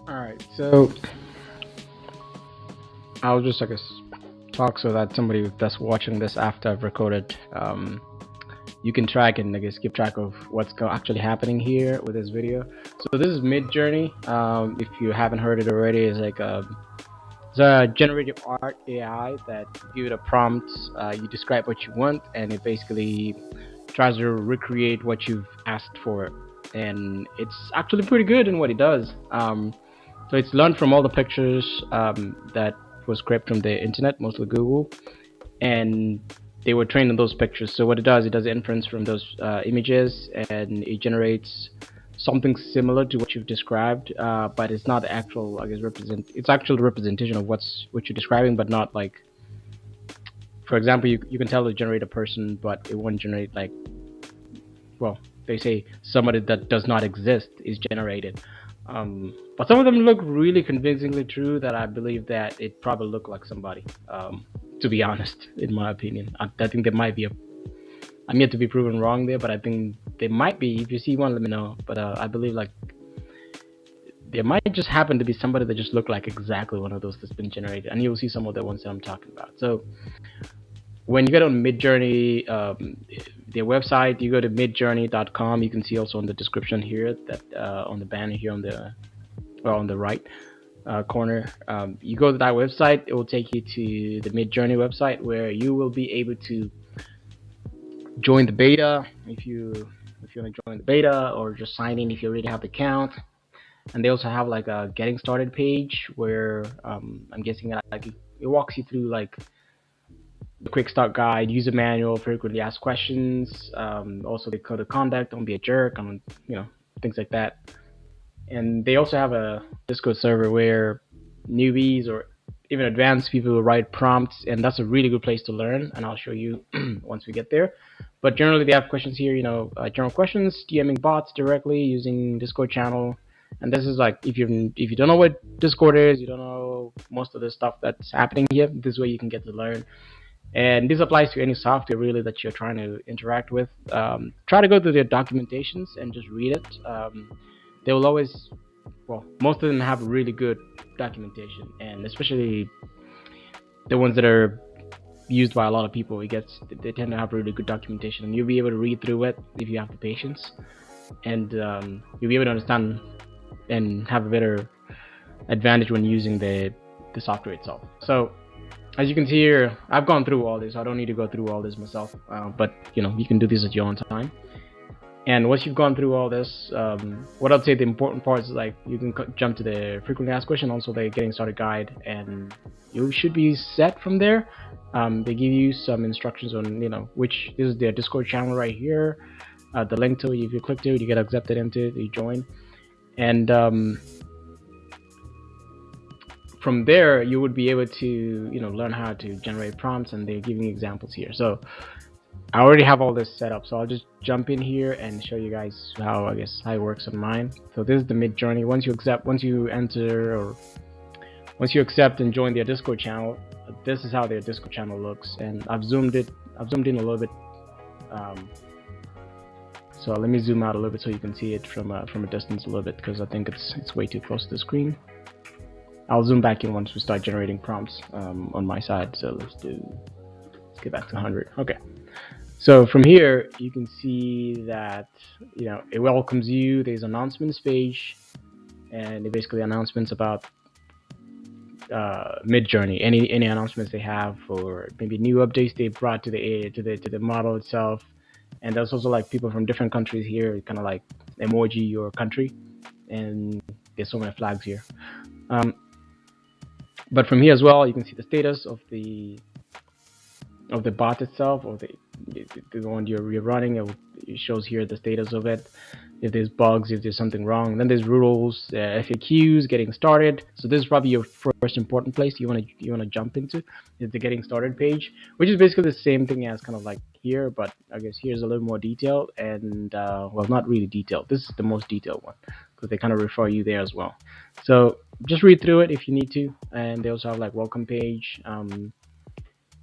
All right, so I'll just talk so that somebody that's watching this after I've recorded, you can track and keep track of what's actually happening here with this video. So this is Midjourney. If you haven't heard it already, it's it's a generative art AI that you give it a prompt, you describe what you want, and it basically tries to recreate what you've asked for. And it's actually pretty good in what it does. So it's learned from all the pictures that was scraped from the internet, mostly Google, and they were trained on those pictures. So what it does inference from those images, and it generates something similar to what you've described, but it's not actual, it's actual representation of what you're describing, but not like, for example, you can tell it generate a person, but it won't generate, like, well, they say somebody that does not exist is generated. But some of them look really convincingly true that I believe that it probably looked like somebody, to be honest, in my opinion. I think there might be I'm yet to be proven wrong there, but I think there might be. If you see one, let me know. But I believe, like, there might just happen to be somebody that just looked like exactly one of those that's been generated, and you'll see some of the ones that I'm talking about. So when you get on Midjourney, their website, you go to midjourney.com. You can see also in the description here that on the banner here on the right corner, you go to that website. It will take you to the Midjourney website, where you will be able to join the beta if you want to join the beta, or just sign in if you already have the account. And they also have like a getting started page where I'm guessing that, like, it walks you through like the quick start guide, user manual, frequently asked questions, also the code of conduct, don't be a jerk, things like that. And they also have a Discord server where newbies or even advanced people will write prompts, and that's a really good place to learn, and I'll show you once we get there. But generally they have questions here, general questions, DMing bots directly using Discord channel. And this is like, if you don't know what Discord is, you don't know most of the stuff that's happening here, this is where you can get to learn. And this applies to any software really that you're trying to interact with. Try to go through their documentations and just read it. They will always, well, most of them have really good documentation, and especially the ones that are used by a lot of people, they tend to have really good documentation, and you'll be able to read through it if you have the patience, and you'll be able to understand and have a better advantage when using the software itself. So as you can see here, I've gone through all this. I don't need to go through all this myself, but you know, you can do this at your own time. And once you've gone through all this, what I'd say the important part is like you can jump to the frequently asked question, also the getting started guide, and you should be set from there. They give you some instructions on, you know, which this is their Discord channel right here. The link to it, if you click to it, you get accepted into it, you join, and from there you would be able to, you know, learn how to generate prompts, and they're giving examples here. So I already have all this set up, so I'll just jump in here and show you guys how how it works on mine. So this is the Midjourney. Once you accept and join their Discord channel, this is how their Discord channel looks. And I've zoomed in a little bit. So let me zoom out a little bit so you can see it from a distance a little bit, because I think it's way too close to the screen. I'll zoom back in once we start generating prompts on my side. So let's get back to 100. Okay. So from here, you can see that, you know, it welcomes you. There's announcements page, and basically announcements about Midjourney. Any announcements they have, or maybe new updates they brought to the model itself. And there's also like people from different countries here, kind of like emoji your country, and there's so many flags here. But from here as well, you can see the status of the bot itself, or the one you're running. It shows here the status of it, if there's bugs, if there's something wrong. Then there's rules, FAQs, getting started. So this is probably your first important place you want to jump into, is the getting started page, which is basically the same thing as kind of like here, but I guess here's a little more detailed, and well, not really detailed. This is the most detailed one, because they kind of refer you there as well. So just read through it if you need to. And they also have like welcome page.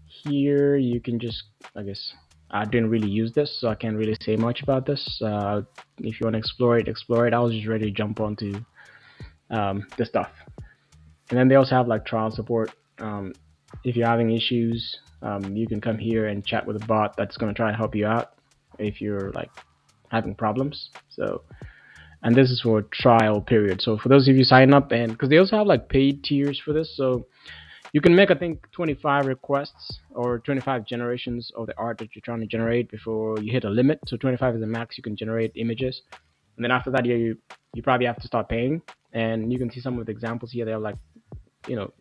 Here you can just, I didn't really use this, so I can't really say much about this. If you want to explore it. I was just ready to jump onto the stuff. And then they also have like trial support. If you're having issues, you can come here and chat with a bot that's going to try to help you out if you're like having problems. So, and this is for trial period. So for those of you sign up, and because they also have like paid tiers for this, so you can make, I think, 25 requests or 25 generations of the art that you're trying to generate before you hit a limit. So 25 is the max you can generate images, and then after that you probably have to start paying. And you can see some of the examples here. They're like, you know,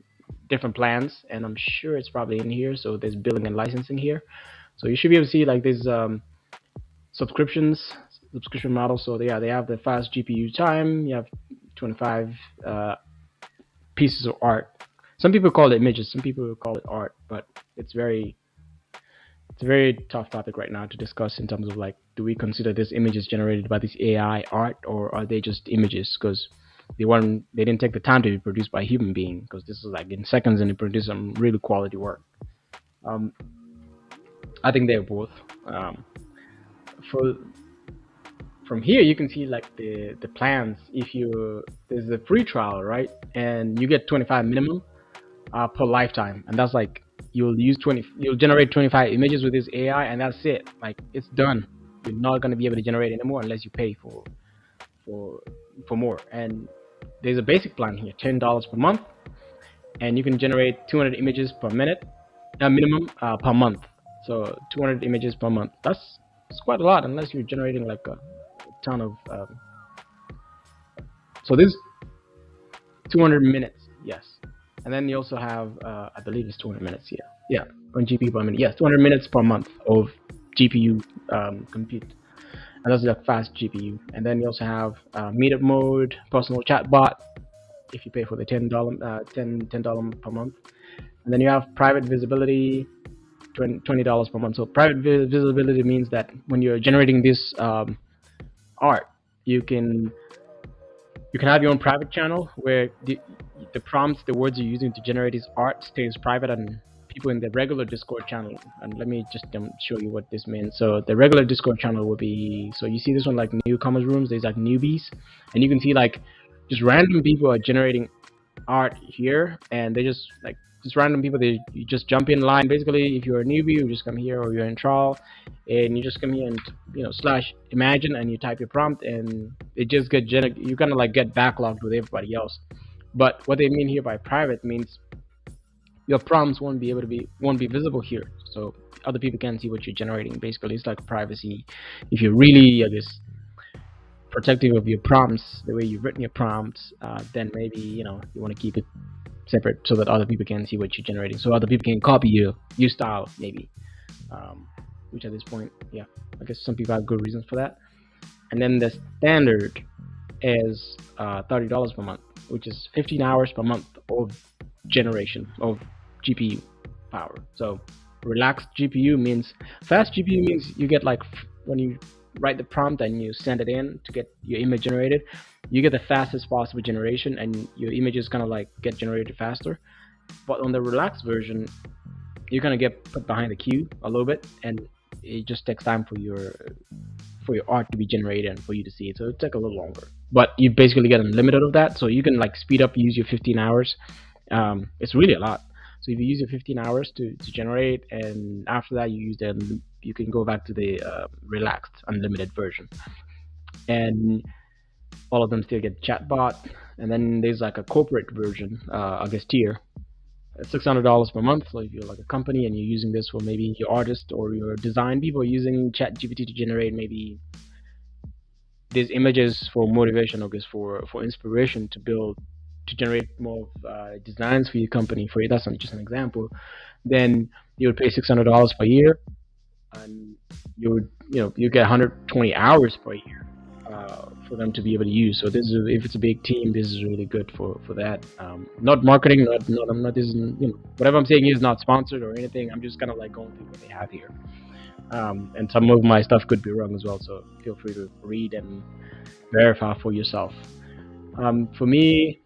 different plans, and I'm sure it's probably in here. So there's billing and licensing here, so you should be able to see like there's subscription models. So they have the fast GPU time. You have 25 pieces of art. Some people call it images, some people call it art, but it's a very tough topic right now to discuss in terms of like, do we consider this images generated by this AI art, or are they just images? Because they didn't take the time to be produced by a human being, because this is like in seconds and they produce some really quality work. I think they're both. From here you can see like the plans. There's a free trial, right, and you get 25 minimum per lifetime, and that's like you'll generate 25 images with this AI, and that's it. Like, it's done. You're not going to be able to generate anymore unless you pay for more. And there's a basic plan here, $10 per month, and you can generate 200 images per minute, minimum per month. So 200 images per month. That's quite a lot, unless you're generating like a ton of. So this 200 minutes, yes. And then you also have, I believe it's 200 minutes here. Yeah, on GPU per minute. Yes, 200 minutes per month of GPU compute. And that's like fast GPU. And then you also have meetup mode, personal chat bot, if you pay for the $10 per month. And then you have private visibility, $20 per month. So private visibility means that when you're generating this art, you can have your own private channel where the prompts, the words you're using to generate this art stays private, and people in the regular Discord channel. And let me just show you what this means. So the regular Discord channel will be, so you see this one, like newcomers rooms, there's like newbies, and you can see like just random people are generating art here, and they just like just random people. You just jump in line. Basically, if you're a newbie, you just come here, or you're in trial, and you just come here and slash imagine, and you type your prompt, and it just you kind of like get backlogged with everybody else. But what they mean here by private means your prompts won't be visible here, so other people can't see what you're generating. Basically, it's like privacy. If you're really, I guess, protective of your prompts, the way you've written your prompts, then maybe you want to keep it separate so that other people can see what you're generating, so other people can copy your style maybe. Which at this point, yeah, I guess some people have good reasons for that. And then the standard is $30 per month, which is 15 hours per month of generation of GPU power. So relaxed GPU means fast GPU means you get like when you write the prompt and you send it in to get your image generated, you get the fastest possible generation, and your images kind of like get generated faster. But on the relaxed version, you're gonna get put behind the queue a little bit, and it just takes time for your art to be generated and for you to see it, so it takes a little longer. But you basically get unlimited of that, so you can like speed up, use your 15 hours. It's really a lot. So if you use your 15 hours to generate, and after that you can go back to the relaxed unlimited version, and all of them still get chatbot. And then there's like a corporate version, I guess tier. It's $600 per month. So if you're like a company and you're using this for maybe your artist or your design people are using ChatGPT to generate maybe these images for motivation, I guess for inspiration to generate more designs for your company. For you, that's not just an example. Then you would pay $600 per year, and you would you get 120 hours per year for them to be able to use. So this is, if it's a big team, this is really good for that. Not marketing, I'm not, this is, whatever I'm saying is not sponsored or anything. I'm just kind of like going through what they have here. And some of my stuff could be wrong as well, so feel free to read and verify for yourself. For me,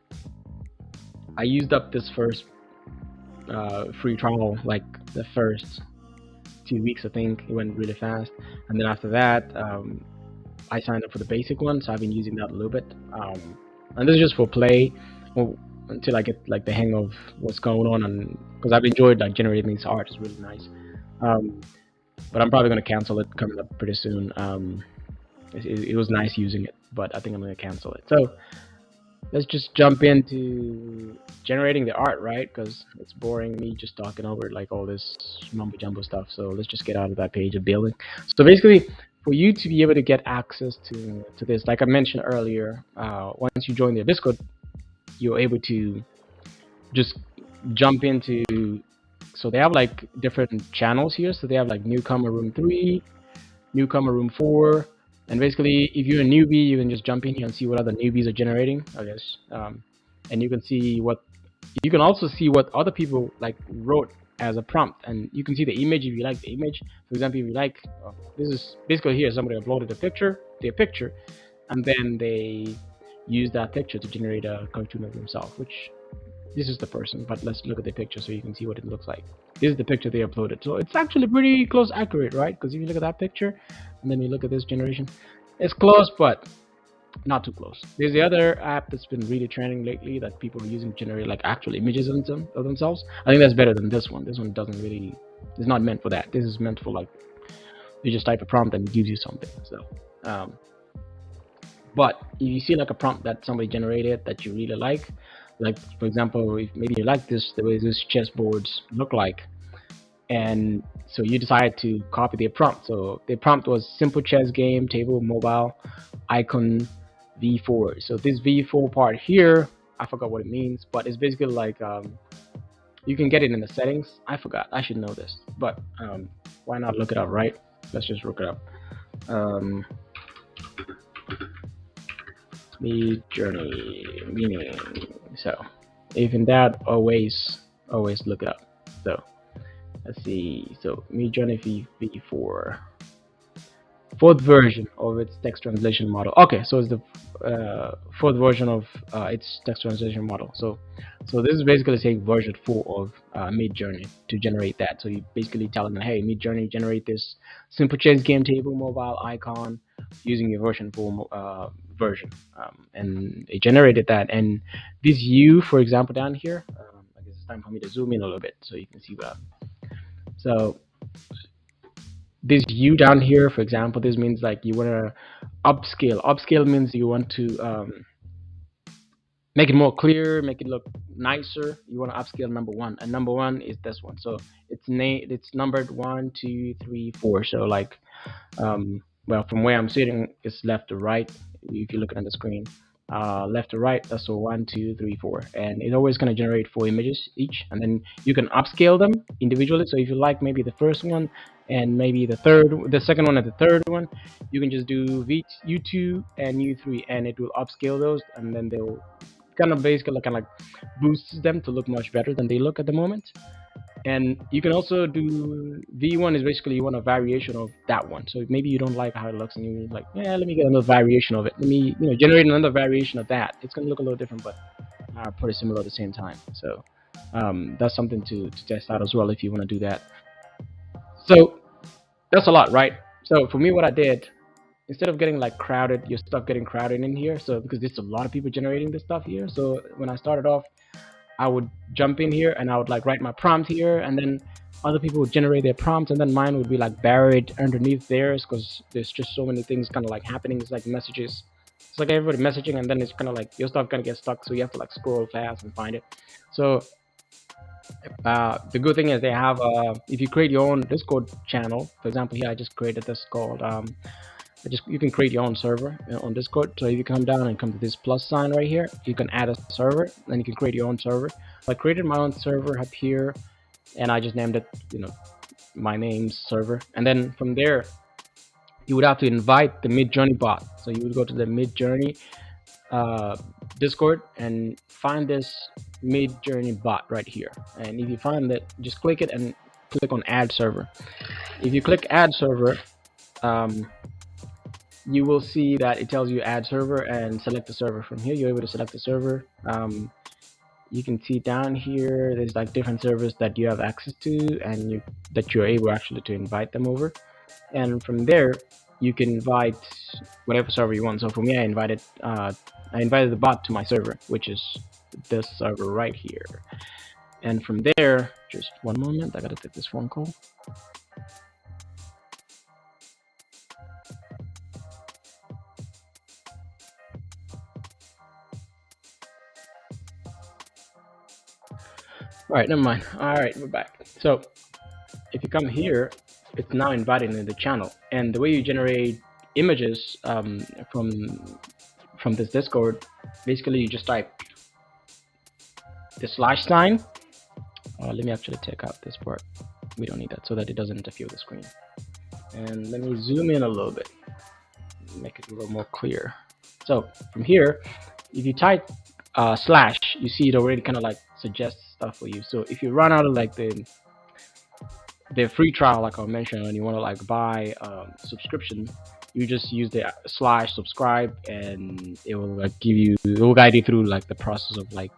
I used up this first free trial like the first 2 weeks. I think it went really fast, and then after that I signed up for the basic one, so I've been using that a little bit. And this is just for play, until I get like the hang of what's going on, and because I've enjoyed like generating this art. It's really nice. But I'm probably going to cancel it coming up pretty soon. It was nice using it, but I think I'm going to cancel it. So let's just jump into generating the art, right? Because it's boring me just talking over like all this mumbo jumbo stuff. So let's just get out of that page of building. So basically, for you to be able to get access to this, like I mentioned earlier, once you join their Discord, you're able to just jump into, so they have like different channels here. So they have like newcomer room 3, newcomer room 4, and basically if you're a newbie, you can just jump in here and see what other newbies are generating, I guess. And you can see what, you can also see what other people like wrote as a prompt, and you can see the image if you like the image. For example, if you like, this is basically here somebody uploaded their picture, and then they use that picture to generate a cartoon of themselves, which this is the person, but let's look at the picture so you can see what it looks like. This is the picture they uploaded, so it's actually pretty close accurate, right? Because if you look at that picture and then you look at this generation, it's close, but not too close. There's the other app that's been really trending lately that people are using to generate like actual images of themselves. I think that's better than this one. This one doesn't really, it's not meant for that. This is meant for like, you just type a prompt and it gives you something. So but if you see like a prompt that somebody generated that you really like for example, if maybe you like this, the way this chessboards look like, and so you decide to copy their prompt. So their prompt was simple chess game, table, mobile, icon, v4. So this v4 part here, I forgot what it means, but it's basically like you can get it in the settings. I forgot, I should know this, but why not look it up, right? Let's just look it up. Midjourney meaning. So if in that, always look it up. So let's see. So Midjourney v4, fourth version of its text translation model. Okay, so it's the fourth version of its text translation model. So this is basically saying version 4 of Midjourney to generate that. So you basically telling them, hey, Midjourney, generate this simple chess game, table, mobile, icon using your version 4 version, and it generated that. And this U, for example, down here, I guess time for me to zoom in a little bit so you can see what so this U down here, for example, this means like you want to upscale. Upscale means you want to make it more clear, make it look nicer. You want to upscale number one, and number one is this one. So it's numbered 1, 2, 3, 4. So like well, from where I'm sitting, it's left to right. If you're looking at the screen, left to right, that's so 1, 2, 3, 4, and it's always going to generate 4 images each, and then you can upscale them individually. So if you like maybe the first one and maybe the second one and the third one, you can just do U2 and U3, and it will upscale those, and then they'll kind of basically kind of like boosts them to look much better than they look at the moment. And you can also do V1 is basically you want a variation of that one. So maybe you don't like how it looks and you're like, yeah, let me get another variation of it. Let me generate another variation of that. It's gonna look a little different, but pretty similar at the same time. So that's something to test out as well if you want to do that. So that's a lot, right? So for me, what I did, instead of getting like crowded, your stuff getting crowded in here. So because there's a lot of people generating this stuff here. So when I started off, I would jump in here and I would like write my prompt here, and then other people would generate their prompts, and then mine would be like buried underneath theirs because there's just so many things kind of like happening. It's like messages. It's like everybody messaging, and then it's kind of like your stuff gonna get stuck, so you have to like scroll fast and find it. So the good thing is they have if you create your own Discord channel, for example, here I just created this called you can create your own server on Discord. So if you come down and come to this plus sign right here, you can add a server, and you can create your own server. I created my own server up here, and I just named it, my name's server. And then from there, you would have to invite the Midjourney bot. So you would go to the Midjourney Discord and find this Midjourney bot right here. And if you find it, just click it and click on Add Server. If you click Add Server, you will see that it tells you add server and select the server. From here, you're able to select the server. You can see down here, there's like different servers that you have access to, and that you're able actually to invite them over. And from there, you can invite whatever server you want. So for me, I invited the bot to my server, which is this server right here. And from there, just one moment, I gotta take this phone call. All right, never mind. All right, we're back. So if you come here, it's now invited in the channel, and the way you generate images from this Discord, basically you just type the slash sign. Let me actually take out this part. We don't need that so that it doesn't interfere with the screen. And let me zoom in a little bit, make it a little more clear. So from here, if you type slash, you see it already kind of like suggests stuff for you. So if you run out of like the free trial, like I mentioned, and you want to like buy subscription, you just use the slash subscribe, and it will like it will guide you through like the process of like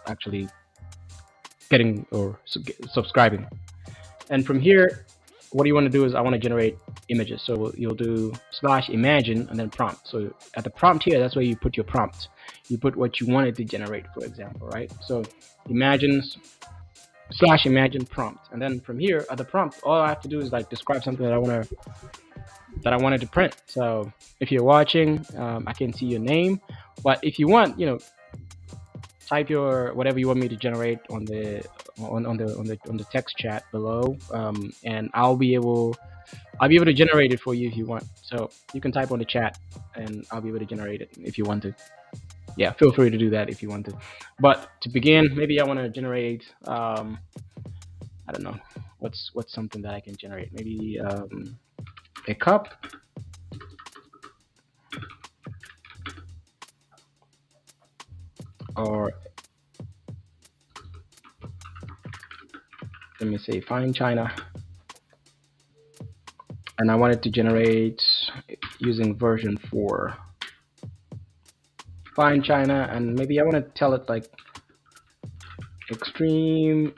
actually getting or subscribing. And from here, what you want to do is I want to generate images. So you'll do slash imagine and then prompt. So at the prompt here, that's where you put your prompt. You put what you wanted to generate, for example, right? So imagine slash imagine prompt, and then from here at the prompt, all I have to do is like describe something that I wanted to print. So if you're watching, I can see your name, but if you want, type your whatever you want me to generate on the text chat below, and I'll be able to generate it for you if you want. So you can type on the chat, and I'll be able to generate it if you want to. Yeah, feel free to do that if you want to. But to begin, maybe I want to generate I don't know, what's something that I can generate. Maybe a cup, or let me say fine china, and I wanted to generate using version 4 fine china, and maybe I want to tell it like extreme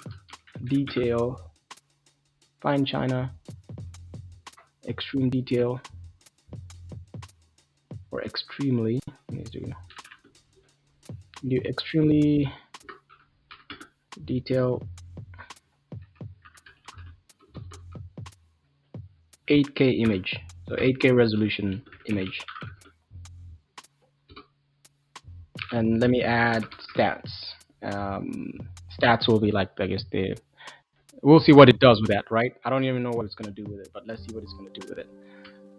detail fine china extreme detail, or extremely, let me do extremely detail 8K image, so 8K resolution image. And let me add stats. Stats will be like, I guess, we'll see what it does with that, right? I don't even know what it's going to do with it, but let's see what it's going to do with it.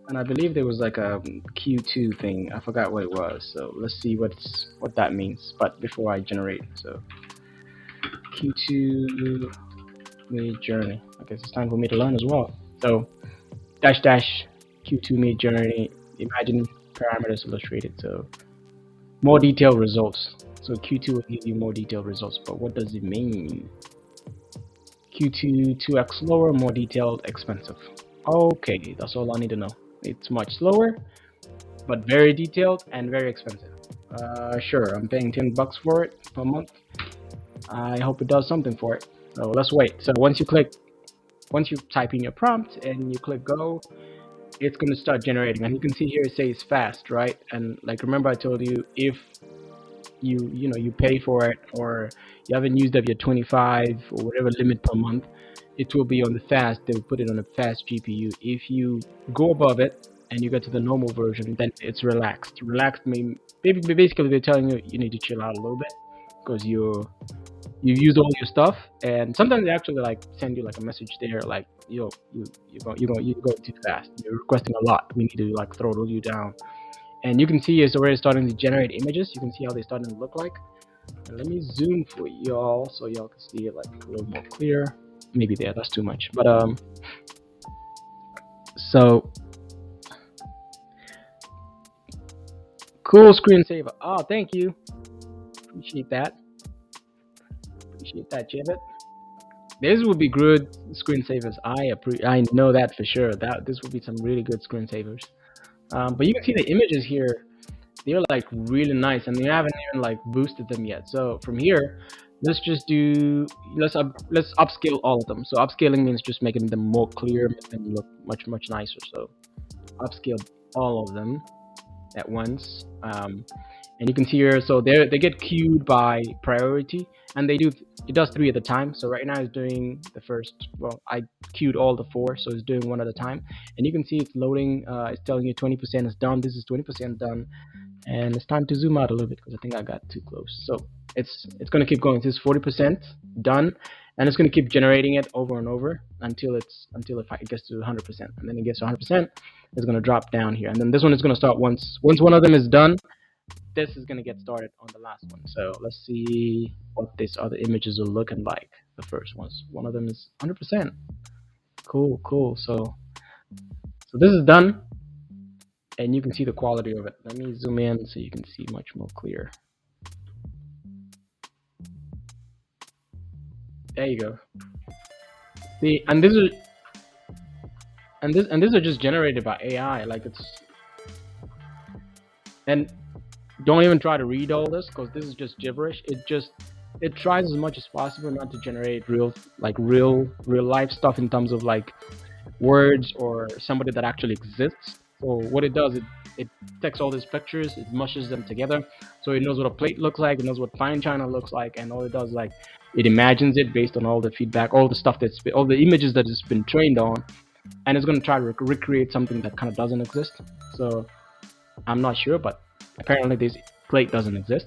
And I believe there was like a Q2 thing. I forgot what it was. So let's see what that means. But before I generate, so Q2 Midjourney. I guess it's time for me to learn as well. So dash Q2 Midjourney. Imagine parameters illustrated. So more detailed results. So Q2 will give you more detailed results. But what does it mean? Q2 2x slower, more detailed, expensive. Okay, that's all I need to know. It's much slower, but very detailed and very expensive. Sure, I'm paying $10 for it per month. I hope it does something for it. So let's wait. So once you type in your prompt and you click go, it's going to start generating. And you can see here it says fast, right? And like, remember I told you, if you pay for it, or you haven't used up your 25 or whatever limit per month, it will be on the fast. They will put it on a fast GPU. If you go above it and you get to the normal version, then it's relaxed. Relaxed mean basically they're telling you you need to chill out a little bit because you've used all your stuff. And sometimes they actually like send you like a message there like, yo, you're going too fast. You're requesting a lot. We need to like throttle you down. And you can see it's already starting to generate images. You can see how they're starting to look like. And let me zoom for y'all so y'all can see it like a little more clear. Maybe there, that's too much. But so cool screensaver. Oh, thank you. Appreciate that. Appreciate that, Jebit. This would be good screensavers. I know that for sure. This would be some really good screensavers. But you can see the images here. They're like really nice, and we haven't even like boosted them yet. So from here, let's upscale all of them. So upscaling means just making them more clear, make them look much nicer. So upscale all of them at once, and you can see here. So they get queued by priority, and it does 3 at a time. So right now it's doing the first. Well, I queued all the 4, so it's doing 1 at a time. And you can see it's loading. It's telling you 20% is done. This is 20% done. And it's time to zoom out a little bit because I think I got too close. So it's going to keep going. This is 40% done, and it's going to keep generating it over and over until it gets to 100%. And then it gets to 100%, it's going to drop down here. And then this one is going to start once one of them is done. This is going to get started on the last one. So let's see what these other images are looking like. The first ones. One of them is 100%. Cool. So this is done. And you can see the quality of it. Let me zoom in so you can see much more clear. There you go. See, and these are just generated by AI. Like and don't even try to read all this because this is just gibberish. It tries as much as possible not to generate real life stuff in terms of like words or somebody that actually exists. So what it does, it takes all these pictures, it mushes them together, so it knows what a plate looks like, it knows what fine china looks like, and all it does, like, it imagines it based on all the feedback, all the images that it's been trained on, and it's going to try to recreate something that kind of doesn't exist. So I'm not sure, but apparently this plate doesn't exist.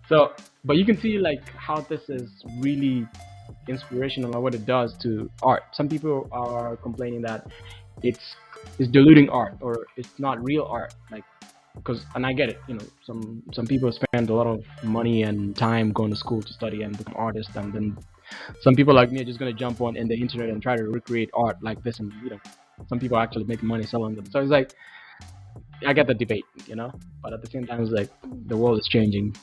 So, but you can see like how this is really inspirational on what it does to art. Some people are complaining that it's diluting art, or it's not real art, like, and I get it, some people spend a lot of money and time going to school to study and become artists, and then some people like me are just going to jump on in the internet and try to recreate art like this, and some people actually make money selling them. So it's like, I get the debate, but at the same time it's like the world is changing.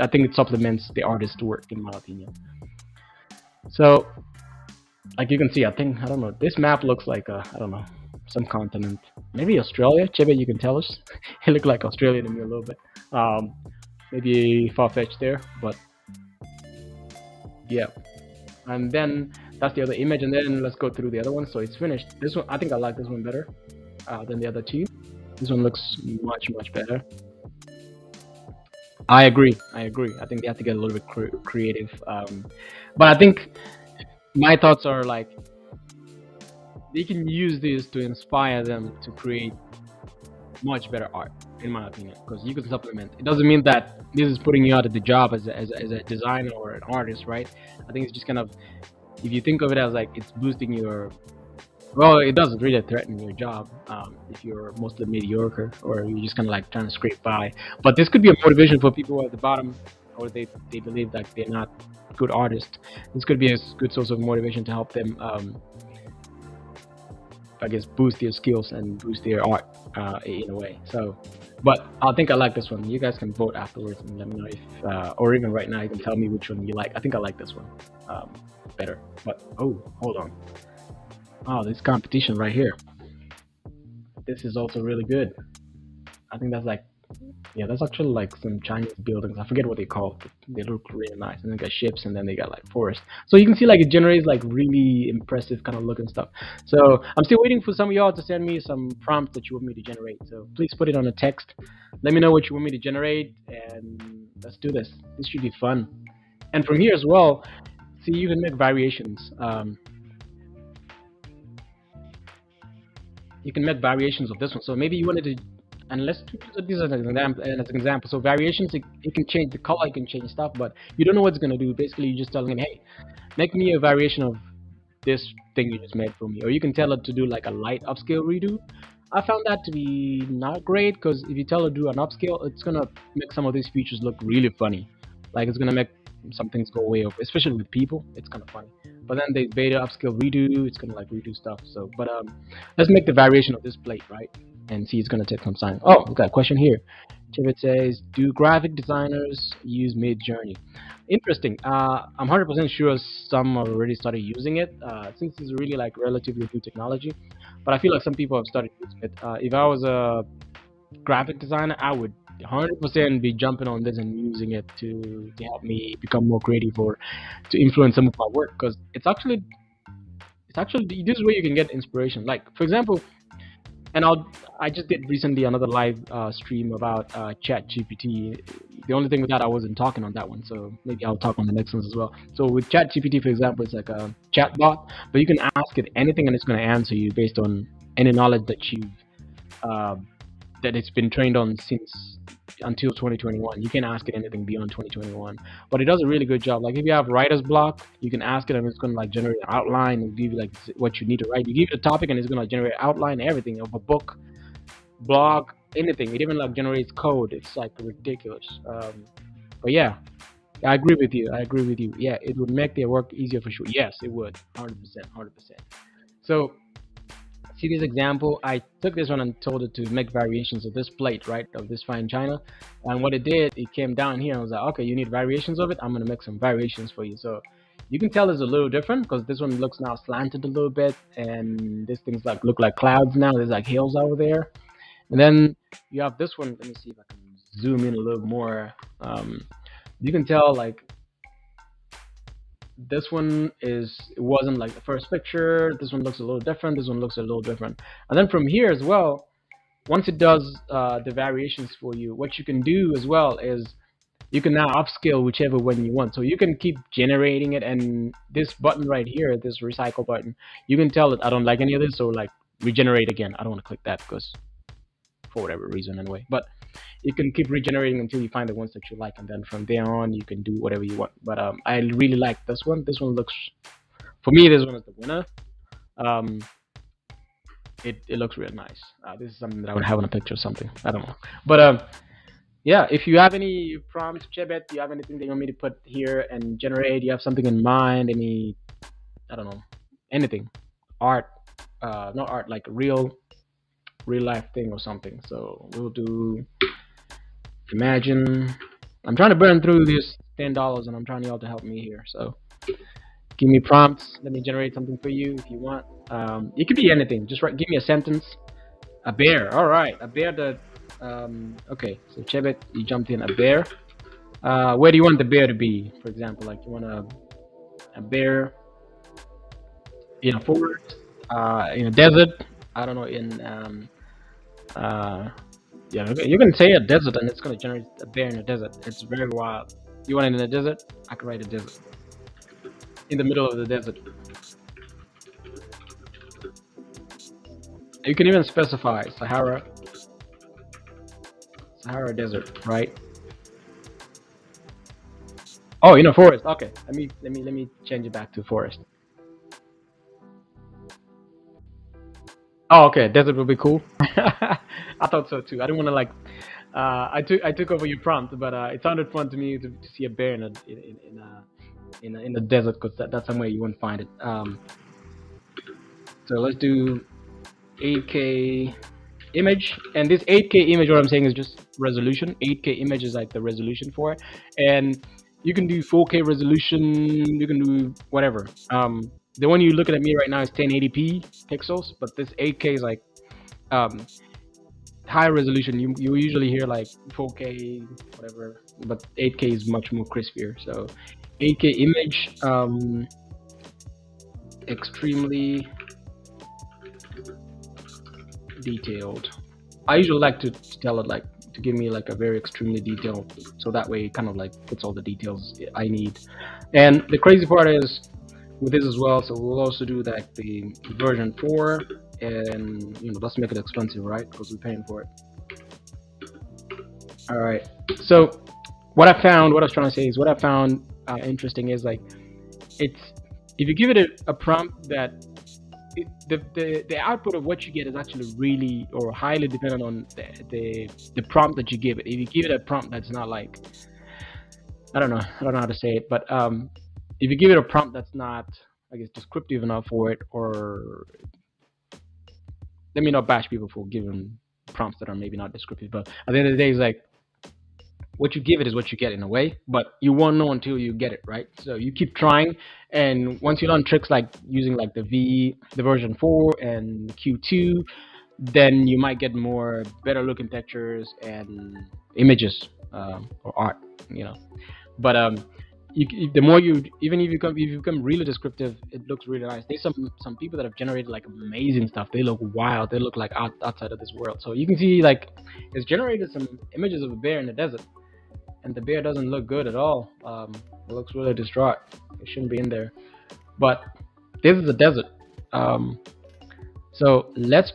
I think it supplements the artist's work, in my opinion. So like you can see, I don't know, this map looks like I don't know, some continent, maybe Australia. Chebe, you can tell us. It looked like Australia to me a little bit. Maybe far-fetched there, but yeah. And then that's the other image, and then let's go through the other one. So it's finished. This one, I think I like this one better than the other two. This one looks much better. I agree. I agree. I think they have to get a little bit creative. But I think my thoughts are like they can use this to inspire them to create much better art, in my opinion, because you can supplement. It doesn't mean that this is putting you out of the job as a designer or an artist, right? I think it's just kind of, if you think of it as like it's boosting your, well, it doesn't really threaten your job if you're mostly mediocre or you're just kind of like trying to scrape by. But this could be a motivation for people who are at the bottom, or they believe that they're not good artists. This could be a good source of motivation to help them, I guess, boost their skills and boost their art in a way. So, but I think I like this one. You guys can vote afterwards and let me know if, or even right now, you can tell me which one you like. I think I like this one better. But oh, hold on. Oh, this competition right here. This is also really good. I think that's like, yeah, that's actually like some Chinese buildings. I forget what they call it. They look really nice. And they got ships and then they got like forests. So you can see like it generates like really impressive kind of looking stuff. So I'm still waiting for some of y'all to send me some prompts that you want me to generate. So please put it on a text. Let me know what you want me to generate and let's do this. This should be fun. And from here as well, see, you can make variations. You can make variations of this one. So maybe you wanted to, and let's use this as an example. So variations, it can change the color, it can change stuff, but you don't know what it's gonna do. Basically, you're just telling it, hey, make me a variation of this thing you just made for me. Or you can tell it to do like a light upscale redo. I found that to be not great because if you tell it to do an upscale, it's gonna make some of these features look really funny. Like it's gonna make some things go way over, especially with people. It's kind of funny. But then the beta upscale redo, it's gonna like redo stuff. So, but let's make the variation of this plate, right? And see, it's gonna take some time. Oh, we got a question here. Chivit says, do graphic designers use Midjourney? Interesting. I'm 100% sure some have already started using it since it's really like relatively new technology. But I feel like some people have started using it. If I was a graphic designer, I would 100% be jumping on this and using it to help me become more creative or to influence some of my work because it's actually this is where you can get inspiration. Like for example, and I just did recently another live stream about Chat GPT. The only thing with that, I wasn't talking on that one, so maybe I'll talk on the next ones as well. So with Chat GPT, for example, it's like a chat bot, but you can ask it anything and it's going to answer you based on any knowledge that you've uh, that it's been trained on since until 2021. You can ask it anything beyond 2021, but it does a really good job. Like if you have writer's block, you can ask it and it's going to like generate an outline and give you like what you need to write. You give it a topic and it's going to generate outline, everything of a book, blog, anything. It even like generates code. It's like ridiculous. But yeah, I agree with you. I agree with you. Yeah, it would make their work easier for sure. Yes, it would. 100%, 100%. So see this example, I took this one and told it to make variations of this plate, right, of this fine china. And what it did, it came down here and was like, okay, you need variations of it, I'm going to make some variations for you. So you can tell it's a little different because this one looks now slanted a little bit and this thing's like look like clouds now. There's like hills over there. And then you have this one. Let me see if I can zoom in a little more. You can tell like this one it wasn't like the first picture. This one looks a little different. This one looks a little different. And then from here as well, once it does the variations for you, what you can do as well is you can now upscale whichever one you want. So you can keep generating it, and this button right here, this recycle button, you can tell it I don't like any of this, so like regenerate again. I don't want to click that because for whatever reason anyway. But you can keep regenerating until you find the ones that you like, and then from there on you can do whatever you want. But I really like this one. This one looks, for me, this one is the winner. um it looks real nice. This is something that I would have on a picture or something, I don't know. But yeah, if you have any prompts, Chebet, you have anything that you want me to put here and generate, you have something in mind, any, I don't know, anything, art, not art, like real life thing or something. So we'll do, imagine, I'm trying to burn through this $10 and I'm trying y'all to help me here. So give me prompts, let me generate something for you if you want. It could be anything, just give me a sentence. A bear, all right, a bear that okay, so Chebet, you jumped in, a bear. Where do you want the bear to be? For example, like you want a bear in a forest, in a desert, I don't know, in Yeah, okay, you can say a desert and it's gonna generate a bear in a desert. It's very wild. You want it in a desert? I can write a desert in the middle of the desert. You can even specify Sahara Desert, right? Oh, forest. Okay, let me change it back to forest. Oh, okay, desert would be cool. I thought so too. I didn't want to like. I took over your prompt, but it sounded fun to me to see a bear in a desert because that's somewhere you won't find it. So let's do 8K image, and this 8K image, what I'm saying is just resolution. 8K image is like the resolution for it, and you can do 4K resolution. You can do whatever. The one you're looking at me right now is 1080p pixels, but this 8K is like um, high resolution. You usually hear like 4K whatever, but 8K is much more crispier. So 8K image, extremely detailed. I usually like to tell it like to give me like a very extremely detailed, so that way it kind of like puts all the details I need. And the crazy part is with this as well. So we'll also do like the version 4, and let's make it expensive, right? Because we're paying for it. All right. So what I was trying to say is what I found interesting is like it's if you give it a prompt that the output of what you get is actually really or highly dependent on the prompt that you give it. If you give it a prompt that's not like I don't know how to say it, but if you give it a prompt that's not I guess descriptive enough for it, or let me not bash people for giving prompts that are maybe not descriptive, but at the end of the day, it's like what you give it is what you get in a way, but you won't know until you get it, right? So you keep trying, and once you learn tricks like using like the version 4 and Q2, then you might get more better looking textures and images, or art, you know. But the more you even if you become really descriptive, it looks really nice. There's some people that have generated like amazing stuff. They look wild. They look like outside of this world. So you can see like it's generated some images of a bear in the desert, and the bear doesn't look good at all. It looks really distraught. It shouldn't be in there. But this is a desert. So let's.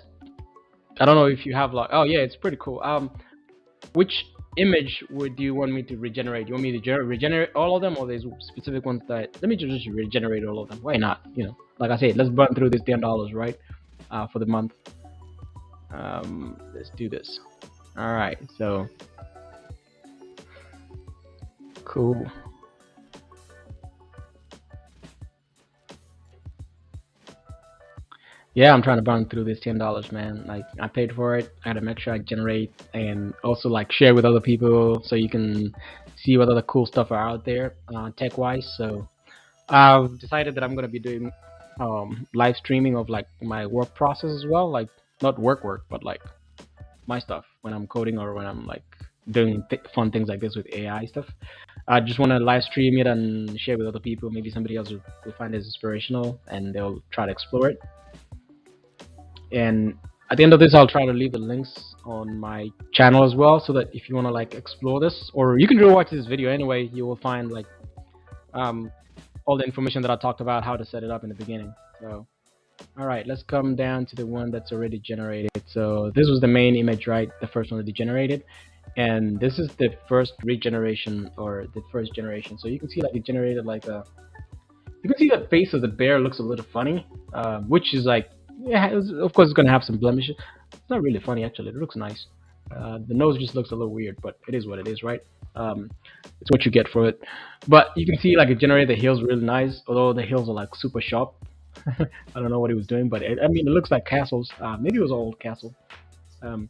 I don't know if you have like. Oh yeah, it's pretty cool. Which image would you want me to regenerate? You want me to regenerate all of them, or there's specific ones that? Let me just regenerate all of them. Why not? Like I said, let's burn through this $10, right? For the month. Let's do this. All right. So cool. Yeah, I'm trying to burn through this $10, man. Like I paid for it. I gotta make sure I generate and also like share with other people so you can see what other cool stuff are out there, tech wise. So I've decided that I'm gonna be doing live streaming of like my work process as well. Like not work, but like my stuff when I'm coding or when I'm like doing fun things like this with AI stuff. I just want to live stream it and share with other people. Maybe somebody else will find this inspirational and they'll try to explore it. And at the end of this, I'll try to leave the links on my channel as well, so that if you want to like explore this, or you can go watch this video anyway, you will find like um, all the information that I talked about how to set it up in the beginning. So all right, let's come down to the one that's already generated. So this was the main image, right? The first one that they generated, and this is the first regeneration or the first generation. So you can see like it generated like a. You can see the face of the bear looks a little funny, which is like, yeah, of course it's gonna have some blemishes. It's not really funny actually. It looks nice. The nose just looks a little weird, but it is what it is, right? Um, it's what you get for it. But you can see like it generated the hills really nice, although the hills are like super sharp. I don't know what he was doing, but I mean, it looks like castles. Maybe it was an old castle. Um,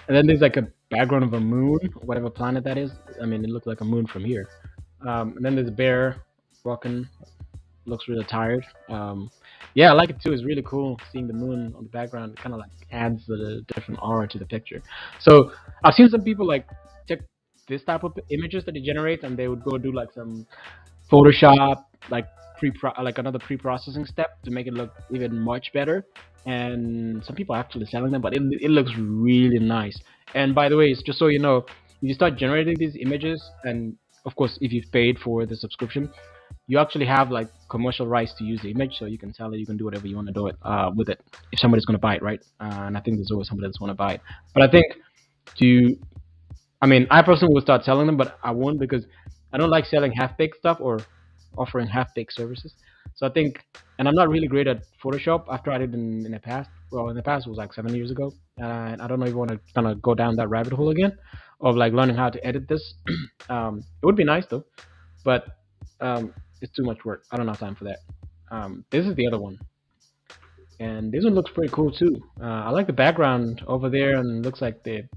and then there's like a background of a moon, whatever planet that is. I mean, it looks like a moon from here. And then there's a bear walking. Looks really tired. Yeah, I like it too. It's really cool seeing the moon on the background. It kind of like adds a different aura to the picture. So I've seen some people like take this type of images that they generate, and they would go do like some Photoshop, like like another pre-processing step to make it look even much better. and some people are actually selling them, but it looks really nice. And by the way, it's just so you know, if you start generating these images, and of course if you've paid for the subscription, you actually have like commercial rights to use the image, so you can sell it, you can do whatever you want to do it with it, if somebody's going to buy it, right? And I think there's always somebody that's want to buy it. But I think to I mean, I personally will start selling them, but I won't, because I don't like selling half-baked stuff or offering half-baked services. So I think, and I'm not really great at Photoshop. I've tried it in the past. Well, in the past it was like 7 years ago, and I don't know if you want to kind of go down that rabbit hole again, of like learning how to edit this. It would be nice though, but it's too much work. I don't have time for that. This is the other one, and this one looks pretty cool too. I like the background over there, and it looks like there's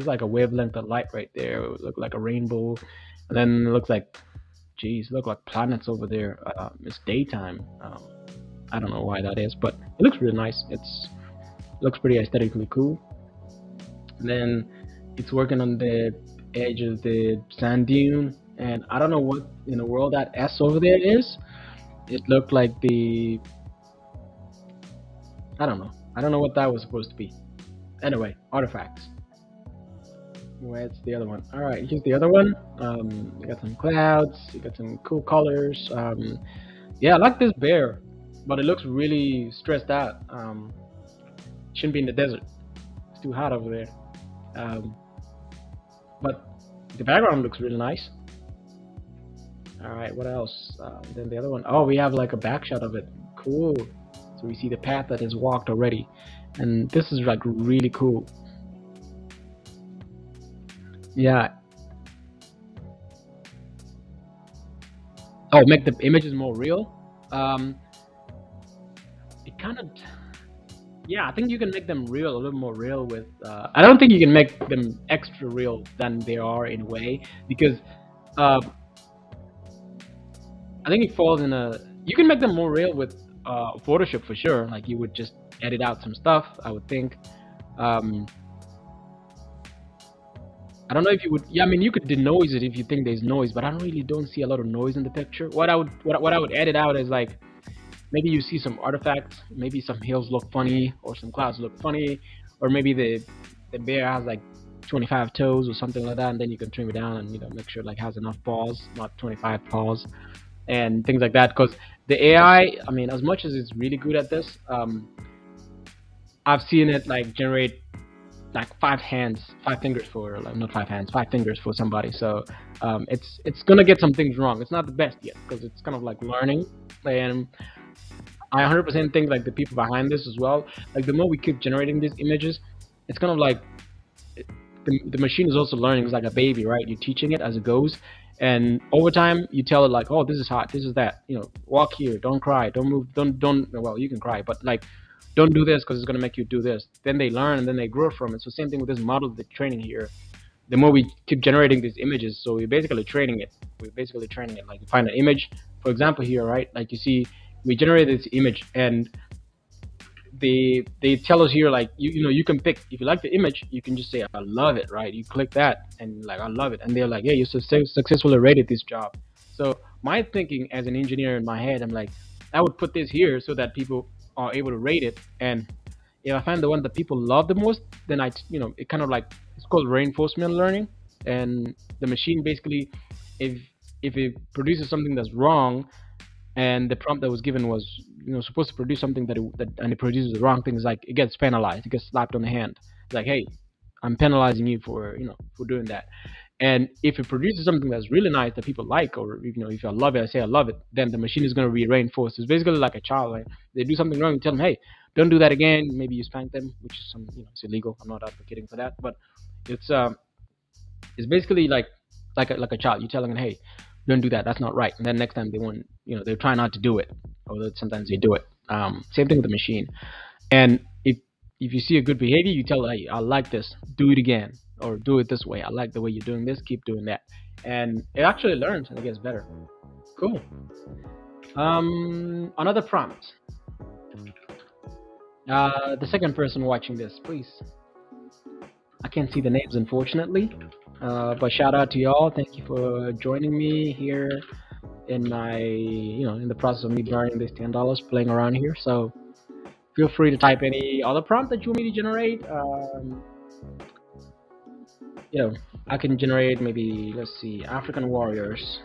like a wavelength of light right there. It look like a rainbow, and then it looks like, geez, look like planets over there. It's daytime. I don't know why that is, but it looks really nice. It looks pretty aesthetically cool. And then it's working on the edge of the sand dune, and I don't know what in the world that S over there is. It looked like the, I don't know. I don't know what that was supposed to be. Anyway, artifacts. Where's the other one? All right, here's the other one. You got some clouds. You got some cool colors. Yeah, I like this bear, but it looks really stressed out. Shouldn't be in the desert. It's too hot over there. Um, but the background looks really nice. All right, what else? Then the other one. Oh, we have like a back shot of it. Cool. So we see the path that is walked already, and this is like really cool. Yeah. Oh, make the images more real. Um, it kind of, yeah, I think you can make them real, a little more real with. I don't think you can make them extra real than they are in a way, because uh, I think it falls in a. You can make them more real with Photoshop for sure. Like you would just edit out some stuff, I would think. Um, I don't know if you would. Yeah, I mean, you could denoise it if you think there's noise, but I don't see a lot of noise in the picture. What I would edit out is like, maybe you see some artifacts, maybe some hills look funny or some clouds look funny, or maybe the bear has like 25 toes or something like that, and then you can trim it down and make sure like has enough paws, not 25 paws, and things like that. Because the AI, I mean, as much as it's really good at this, I've seen it like generate like five fingers for, like, not five hands, five fingers for somebody. So it's gonna get some things wrong. It's not the best yet because it's kind of like learning, and I 100% think like the people behind this as well. Like the more we keep generating these images, it's kind of like the machine is also learning. It's like a baby, right? You're teaching it as it goes, and over time you tell it like, oh, this is hot, this is that. Walk here, don't cry, don't move, don't. Well, you can cry, but like, don't do this because it's gonna make you do this. Then they learn and then they grow from it. So same thing with this model, the training here. The more we keep generating these images, so we're basically training it. Like you find an image, for example here, right? Like you see, we generated this image, and they tell us here like you can pick. If you like the image, you can just say I love it, right? You click that and like I love it, and they're like, yeah, you successfully rated this job. So my thinking as an engineer in my head, I'm like, I would put this here so that people are able to rate it, and if I find the one that people love the most, then it kind of like, it's called reinforcement learning, and the machine basically, if it produces something that's wrong, and the prompt that was given was supposed to produce something and it produces the wrong things, like it gets penalized, it gets slapped on the hand. It's like, hey, I'm penalizing you for for doing that. And if it produces something that's really nice that people like, or if I love it, I say I love it, then the machine is going to be reinforced. It's basically like a child, right? They do something wrong, you tell them, hey, don't do that again. Maybe you spank them, which is it's illegal. I'm not advocating for that, but it's basically like a child. You're telling them, hey, don't do that. That's not right. And then next time they won't. They try not to do it, or sometimes they do it. Same thing with the machine. And if you see a good behavior, you tell it, hey, I like this. Do it again, or do it this way. I like the way you're doing this. Keep doing that, and it actually learns and it gets better. Cool. Another prompt. The second person watching this, please. I can't see the names, unfortunately. But shout out to y'all. Thank you for joining me here in my, in the process of me burning this $10 playing around here. So Feel free to type any other prompt that you want me to generate. You know, I can generate maybe, let's see, African warriors,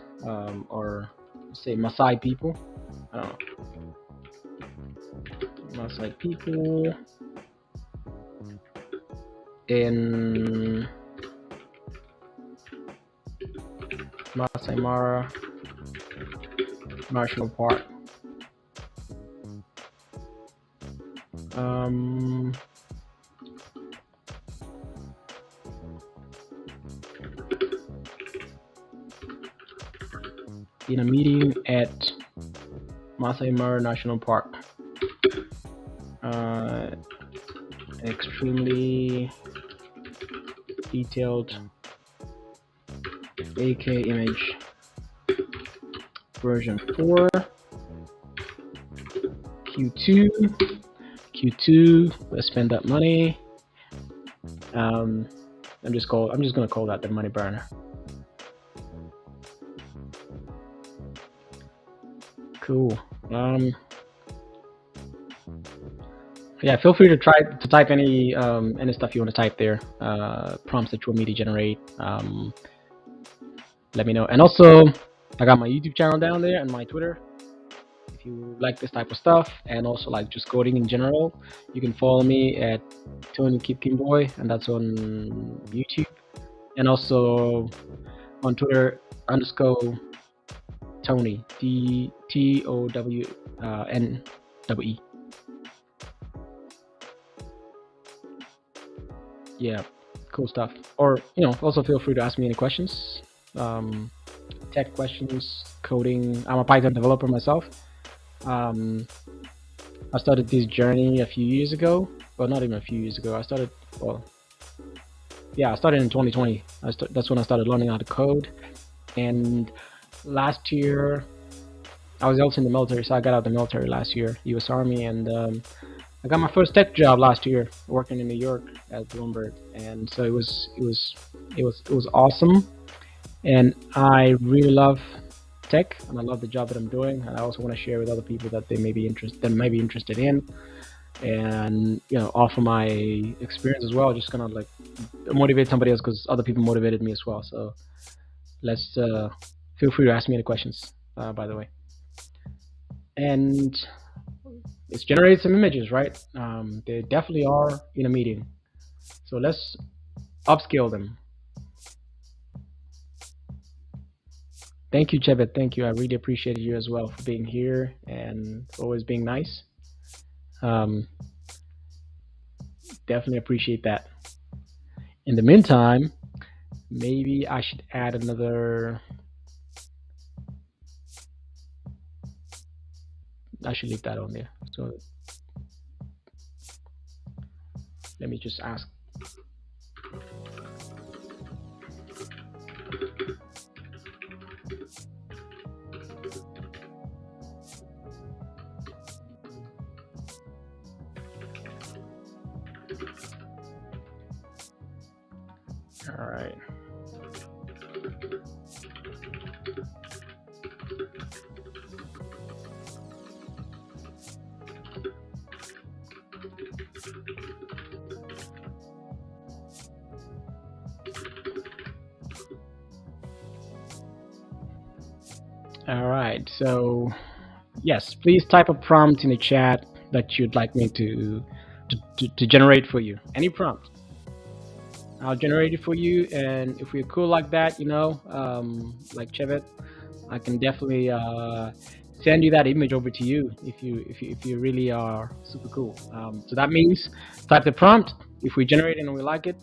or say Maasai people. I don't know, Maasai people in Masai Mara National Park. In a meeting at Masai Mara National Park. Extremely detailed AK image version 4 Q2. Let's spend that money. I'm just gonna call that the money burner. Cool. Yeah, feel free to try to type any stuff you want to type there, prompts that you want me to generate. Let me know. And also, I got my YouTube channel down there and my Twitter. If you like this type of stuff and also like just coding in general, you can follow me at Tony Keep King Boy, and that's on YouTube, and also on Twitter _ Tony TOWNWE. Yeah, cool stuff. Or also feel free to ask me any questions, tech questions, coding. I'm a Python developer myself. I started this journey a few years ago. Well, not even a few years ago. I started in 2020. That's when I started learning how to code. And last year, I was also in the military, so I got out of the military last year, U.S. Army, and I got my first tech job last year, working in New York at Bloomberg, and so it was awesome. And I really love tech, and I love the job that I'm doing, and I also want to share with other people that they may be interested in, and offer my experience as well, just kind of like motivate somebody else, because other people motivated me as well. So let's feel free to ask me any questions, by the way. And it's generated some images, right? They definitely are in a meeting, so let's upscale them. Thank you, Chebet. Thank you. I really appreciate you as well for being here and always being nice. Definitely appreciate that. In the meantime, maybe I should add another. I should leave that on there. So let me just ask. All right. All right. So yes, please type a prompt in the chat that you'd like me to generate for you. Any prompt, I'll generate it for you. And if we're cool like that, like Chevet, I can definitely send you that image over to you if you really are super cool. So that means type the prompt. If we generate it and we like it,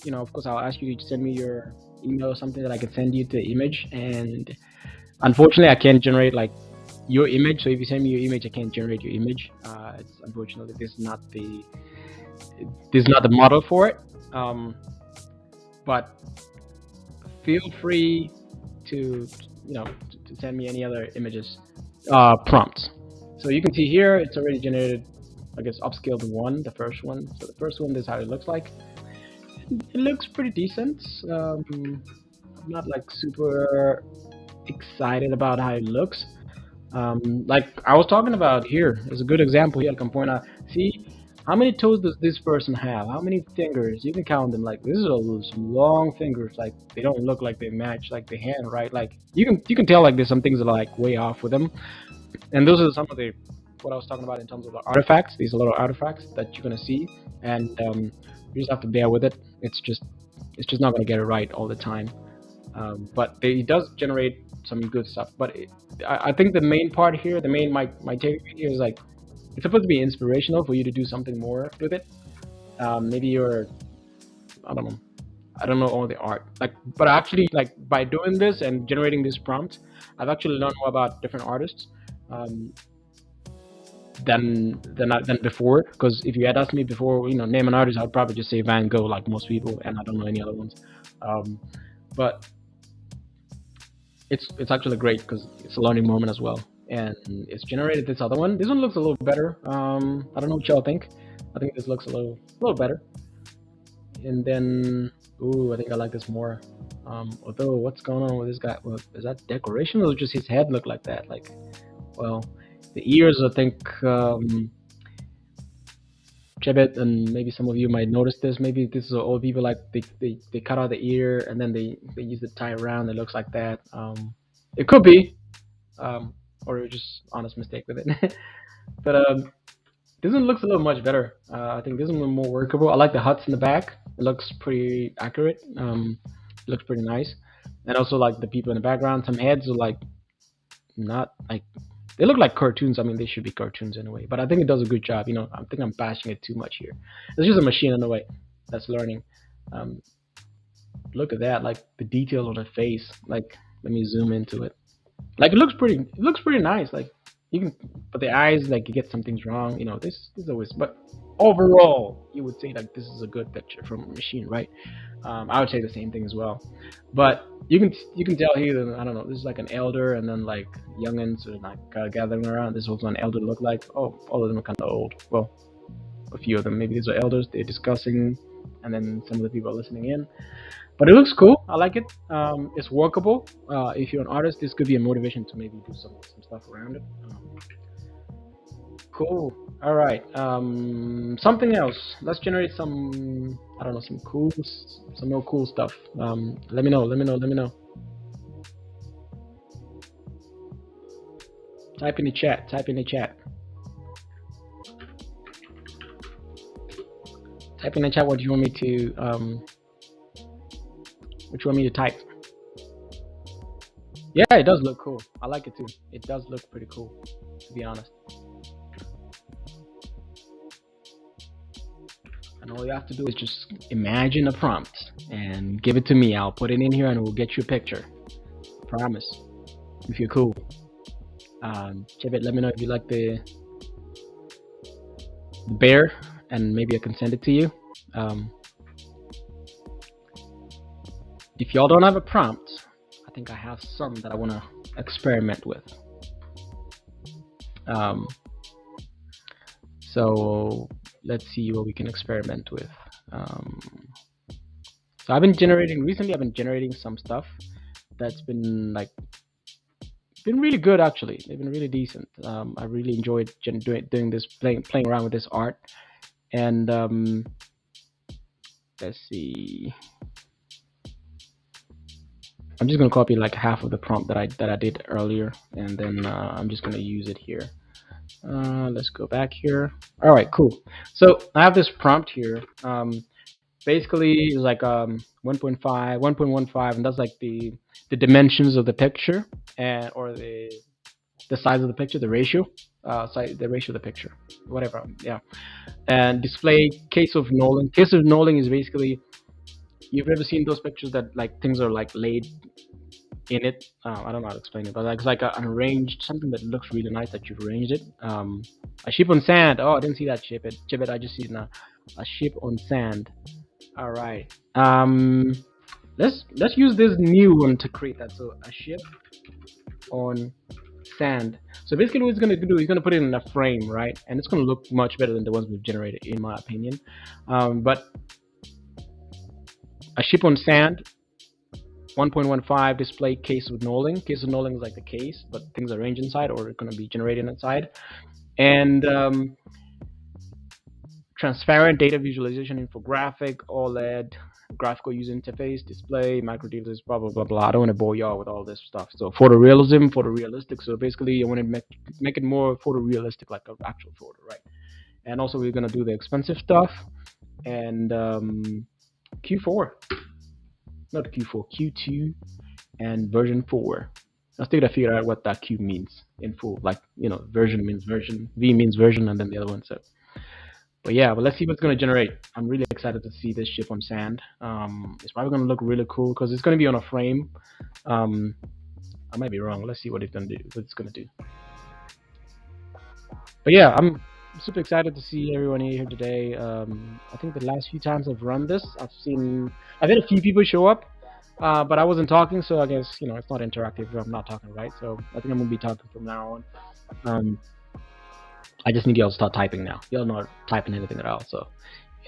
of course I'll ask you to send me your email or something that I can send you the image. And unfortunately, I can't generate like your image. So if you send me your image, I can't generate your image. Unfortunately, this is not the model for it. But feel free to send me any other images, prompts. So you can see here it's already generated, I guess, upscaled one, the first one. So the first one, this is how it looks like. It looks pretty decent. I'm not like super excited about how it looks. Like I was talking about here, is a good example here. I can point out see how many toes does this person have, how many fingers. You can count them. Like this is some long fingers. Like they don't look like they match like the hand, right? Like you can tell like there's some things that are like way off with them. And those are some of the what I was talking about in terms of the artifacts. These are little artifacts that you're gonna see, and you just have to bear with it. It's just not gonna get it right all the time. But it does generate some good stuff. But I think the main part here, my takeaway here is like it's supposed to be inspirational for you to do something more with it. Maybe you're I don't know all the art like, but actually like by doing this and generating this prompt, I've actually learned more about different artists. Um, than before. Because if you had asked me before, name an artist, I'd probably just say Van Gogh, like most people, and I don't know any other ones. Um, but it's actually great because it's a learning moment as well, and it's generated this other one. This one looks a little better. I don't know what y'all think. I think this looks a little better. And then, ooh, I think I like this more. Although, what's going on with this guy? Well, is that decoration or just his head look like that? Like, well, the ears, I think. Chebet, and maybe some of you might notice this. Maybe this is old people, like they cut out the ear and then they use the tie around. It looks like that. It could be, or it's just honest mistake with it. But this one looks a little much better. I think this one is more workable. I like the huts in the back. It looks pretty accurate. It looks pretty nice, and also like the people in the background. Some heads are like not like they look like cartoons. I mean, they should be cartoons anyway. But I think it does a good job. I think I'm bashing it too much here. It's just a machine in a way that's learning. Um, Look at that, like the detail on the face. Like, let me zoom into it. Like, it looks pretty. It looks pretty nice. Like, you can, but the eyes, like, you get some things wrong. This is always. But overall, you would say like this is a good picture from a machine, right? I would say the same thing as well. But you can tell here that I don't know. This is like an elder, and then like youngins are like gathering around. This is also an elder look like. Oh, all of them are kind of old. Well, a few of them. Maybe these are elders. They're discussing, and then some of the people are listening in. But it looks cool. I like it. It's workable. If you're an artist, this could be a motivation to maybe do some stuff around it. Cool. All right. Something else. Let's generate some. I don't know, some more cool stuff. Let me know. Let me know. Let me know. Type in the chat. Type in the chat. Type in the chat. What do you want me to? What you want me to type? Yeah, it does look cool. I like it too. It does look pretty cool, to be honest. And all you have to do is just imagine a prompt and give it to me. I'll put it in here and we'll get you a picture. Promise. If you're cool. Chebet, let me know if you like the bear, and maybe I can send it to you. If y'all don't have a prompt, I think I have some that I want to experiment with. So let's see what we can experiment with. So I've been generating some stuff that's been really good actually. They've been really decent. I really enjoyed doing this, playing around with this art. And let's see. I'm just gonna copy like half of the prompt that I did earlier, and then I'm just gonna use it here. Let's go back here. All right, cool. So I have this prompt here. Basically, it's like 1.5, 1.15, and that's like the dimensions of the picture, and or the size of the picture, the ratio, the ratio of the picture, whatever. Yeah, and display case of knolling. Case of knolling is basically, you've ever seen those pictures that like things are like laid in it? I don't know how to explain it, but like, it's like an arranged something that looks really nice that you've arranged it. A ship on sand. Oh, I didn't see that ship. I just see it now. A ship on sand. All right. Let's use this new one to create that. So a ship on sand. So basically, what it's gonna do, he's gonna put it in a frame, right? And it's gonna look much better than the ones we've generated, in my opinion. But a ship on sand, 1.15 display case with knolling. Case of knolling is like the case, but things are arranged inside or going to be generated inside. And transparent data visualization, infographic, OLED, graphical user interface, display, micro details, blah blah blah blah. I don't want to bore y'all with all this stuff. So photorealism, photorealistic. So basically, I want to make it more photorealistic, like an actual photo, right? And also, we're gonna do the expensive stuff and Q4, not Q4, Q2, and version 4. I still gotta figure out what that Q means in full. Like, version means version, V means version, and then the other one. So, but yeah, but let's see what's gonna generate. I'm really excited to see this ship on sand. It's probably gonna look really cool because it's gonna be on a frame. I might be wrong. Let's see what it's gonna do. What it's gonna do. But yeah, I'm super excited to see everyone here today. I think the last few times I've run this, I've had a few people show up. But I wasn't talking, so I guess it's not interactive if I'm not talking, right? So I think I'm gonna be talking from now on. I just need y'all to start typing now. Y'all not typing anything at all, so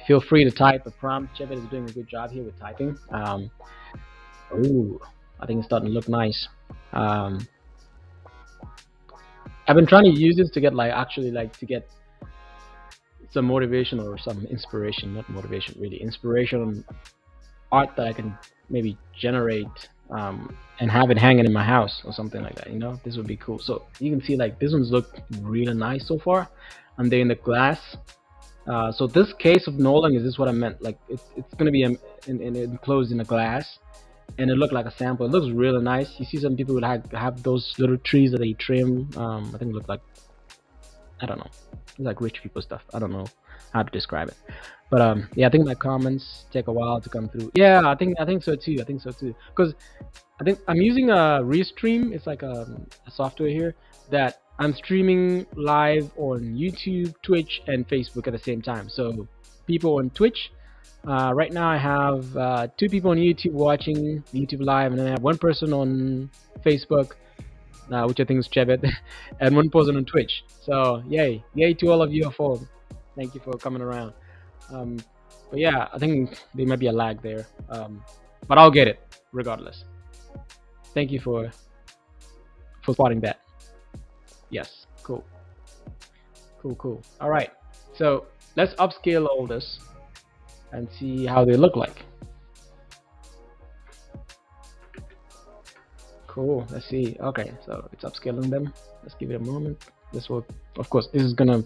feel free to type a prompt. Chevette is doing a good job here with typing. Oh, I think it's starting to look nice. I've been trying to use this to get to get some motivation or some inspiration, not motivation, really inspiration art that I can maybe generate and have it hanging in my house or something like that. This would be cool. So you can see this one's look really nice so far, and they're in the glass. So this case of Nolan is this what I meant, like it's gonna be enclosed in a glass, and it looked like a sample. It looks really nice. You see some people would have those little trees that they trim. I think it look like, I don't know, it's like rich people stuff. I don't know how to describe it, but yeah, I think my comments take a while to come through. Yeah, I think so too. Because I think I'm using a Restream. It's like a software here that I'm streaming live on YouTube, Twitch, and Facebook at the same time. So people on Twitch, right now I have 2 people on YouTube watching YouTube live, and then I have 1 person on Facebook, which I think is Chevette, and 1 person on Twitch. So yay to all of you. Thank you for coming around. But yeah, I think there might be a lag there, but I'll get it regardless. Thank you for spotting that. Yes, cool. All right, so let's upscale all this and see how they look like. Cool, let's see. Okay, so it's upscaling them. Let's give it a moment. This will, of course, this is gonna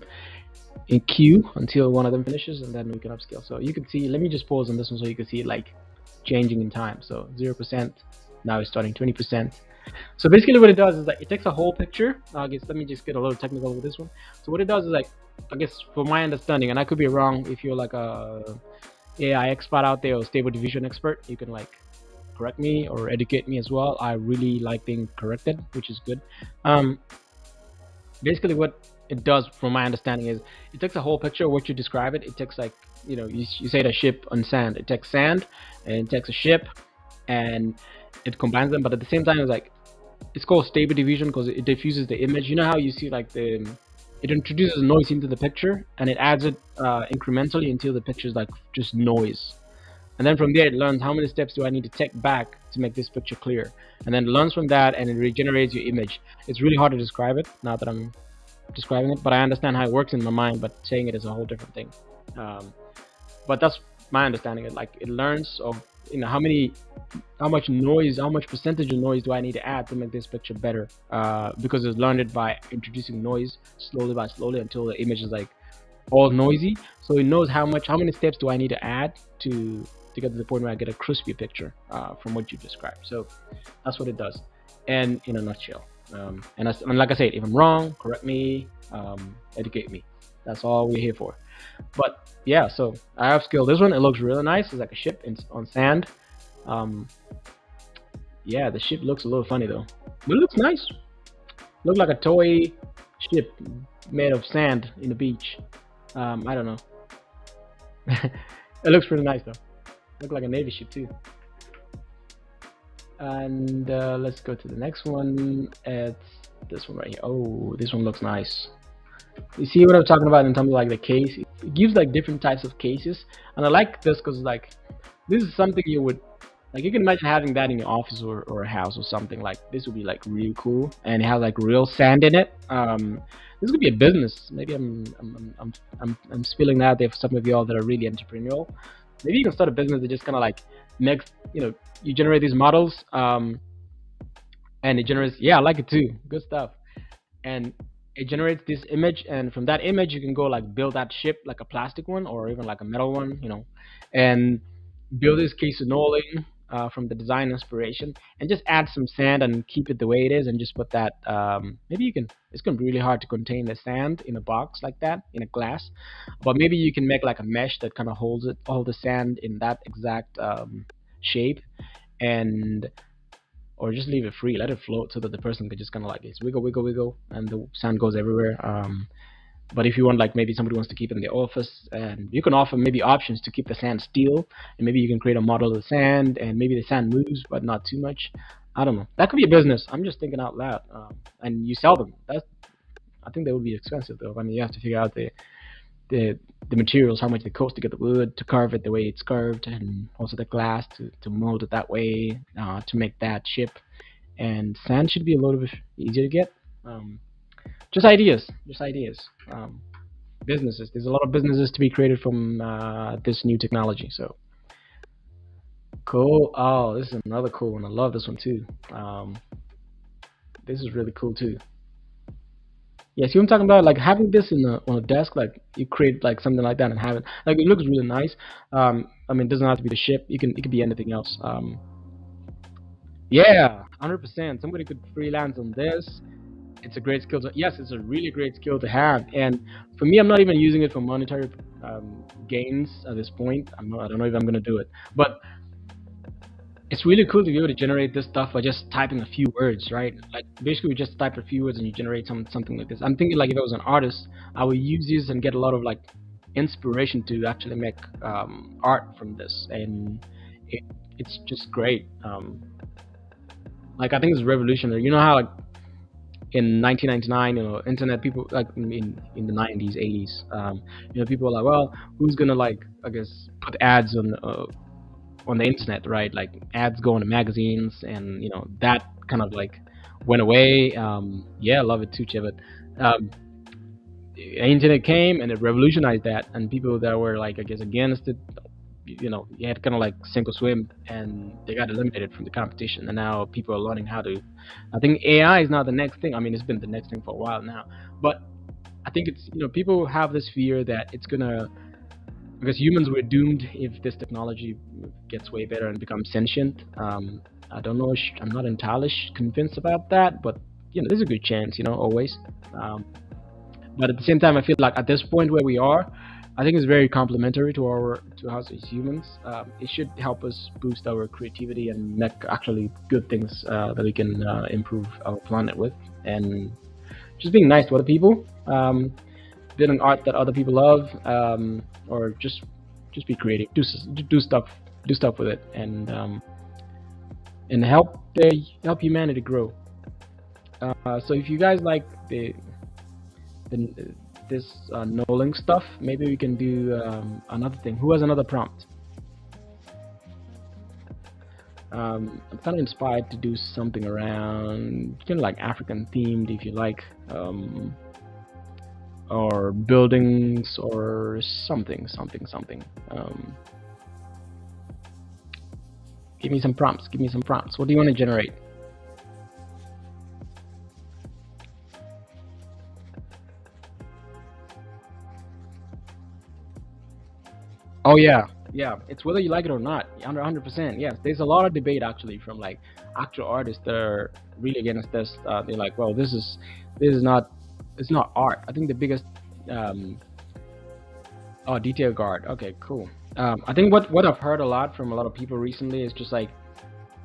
in queue until one of them finishes, and then we can upscale. So you can see, let me just pause on this one so you can see it changing in time. So 0%, now it's starting 20%. So basically what it does is it takes a whole picture. I guess let me just get a little technical with this one. So what it does is I guess for my understanding, and I could be wrong, if you're like a AI expert out there or stable diffusion expert, you can correct me or educate me as well. I really like being corrected, which is good. Basically what it does, from my understanding, is it takes a whole picture of what you describe it. It takes you say the ship on sand. It takes sand and it takes a ship and it combines them, but at the same time it's called stable diffusion because it diffuses the image. You know how you see it introduces noise into the picture and it adds it incrementally until the picture is just noise, and then from there it learns how many steps do I need to take back to make this picture clear, and then it learns from that and it regenerates your image. It's really hard to describe it now that I'm describing it, but I understand how it works in my mind, but saying it is a whole different thing. But that's my understanding. It learns of how much noise, how much percentage of noise do I need to add to make this picture better, because it's learned it by introducing noise slowly until the image is all noisy. So it knows how many steps do I need to add to get to the point where I get a crispy picture from what you described. So that's what it does, and in a nutshell. And like I said, if I'm wrong, correct me, educate me. That's all we're here for. But yeah, so I have scaled this one. It looks really nice. It's like a ship on sand. Yeah, the ship looks a little funny though, but it looks nice. Look like a toy ship made of sand in the beach. I don't know. It looks pretty nice though. Look like a navy ship too. And let's go to the next one. It's this one right here. Oh, this one looks nice. You see what I'm talking about in terms of the case? It gives different types of cases, and I like this because this is something you would Like you can imagine having that in your office or a house or something. Like this would be like really cool, and it has like real sand in it. This could be a business. Maybe I'm spilling that out there for some of y'all that are really entrepreneurial. Maybe you can start a business that just kind of like makes, you generate these models, and it generates. Yeah, I like it too. Good stuff. And it generates this image, and from that image you can go like build that ship, like a plastic one or even like a metal one, and build this quesadilla from the design inspiration, and just add some sand and keep it the way it is, and just put that, maybe you can, it's going to be really hard to contain the sand in a box like that, in a glass, but maybe you can make like a mesh that kind of holds it, all the sand in that exact shape, and or just leave it free, let it float so that the person can just kind of like it's wiggle, wiggle, wiggle, and the sand goes everywhere. But if you want, like maybe somebody wants to keep it in the office, and you can offer maybe options to keep the sand still, and maybe you can create a model of the sand, and maybe the sand moves, but not too much. I don't know. That could be a business. I'm just thinking out loud. And you sell them. I think they would be expensive though. I mean, you have to figure out the the materials, how much it costs to get the wood to carve it the way it's carved, and also the glass to mold it that way, to make that chip. And sand should be a little bit easier to get. Um, just ideas, just ideas. Businesses. There's a lot of businesses to be created from this new technology. So cool. Oh, this is another cool one. I love this one too. This is really cool too. Yeah, see what I'm talking about? Like having this on a desk, like you create like something like that and have it. Like it looks really nice. I mean, it doesn't have to be the ship. It could be anything else. Yeah, 100%. Somebody could freelance on this. It's a great skill to. Yes, it's a really great skill to have. And for me, I'm not even using it for monetary gains at this point. I don't know if I'm gonna do it, but it's really cool to be able to generate this stuff by just typing a few words, right? Like basically, we just type a few words and you generate something like this. I'm thinking like if I was an artist, I would use this and get a lot of like inspiration to actually make art from this, and it's just great. Like I think it's revolutionary. You know how like in 1999, internet people like in the 90s, 80s, people were like, well, who's gonna like I guess put ads on the internet, right? Like ads go into magazines, and that kind of like went away. Yeah, I love it too, Chip. But the internet came and it revolutionized that, and people that were like I guess against it, you had kind of like sink or swim, and they got eliminated from the competition. And now people are learning how to. I think AI is not the next thing. I mean, it's been the next thing for a while now, but I think it's people have this fear that it's gonna, because humans were doomed if this technology gets way better and becomes sentient. I don't know. I'm not entirely convinced about that, but there's a good chance. Always. Um, but at the same time, I feel like at this point where we are, I think it's very complementary to us as humans. It should help us boost our creativity and make actually good things that we can improve our planet with, and just being nice to other people, building art that other people love, or just be creative, do stuff, with it, and help humanity grow. So if you guys like the this no-link stuff, maybe we can do another thing. Who has another prompt? I'm kind of inspired to do something around kind of like African themed, if you like, or buildings or something. Give me some prompts. What do you want to generate? Oh yeah. It's whether you like it or not. 100%. Yes, there's a lot of debate actually from like actual artists that are really against this. They're like, well, this is not, it's not art. I think the biggest, oh, detail guard. Okay, cool. I think what I've heard a lot from a lot of people recently is just like,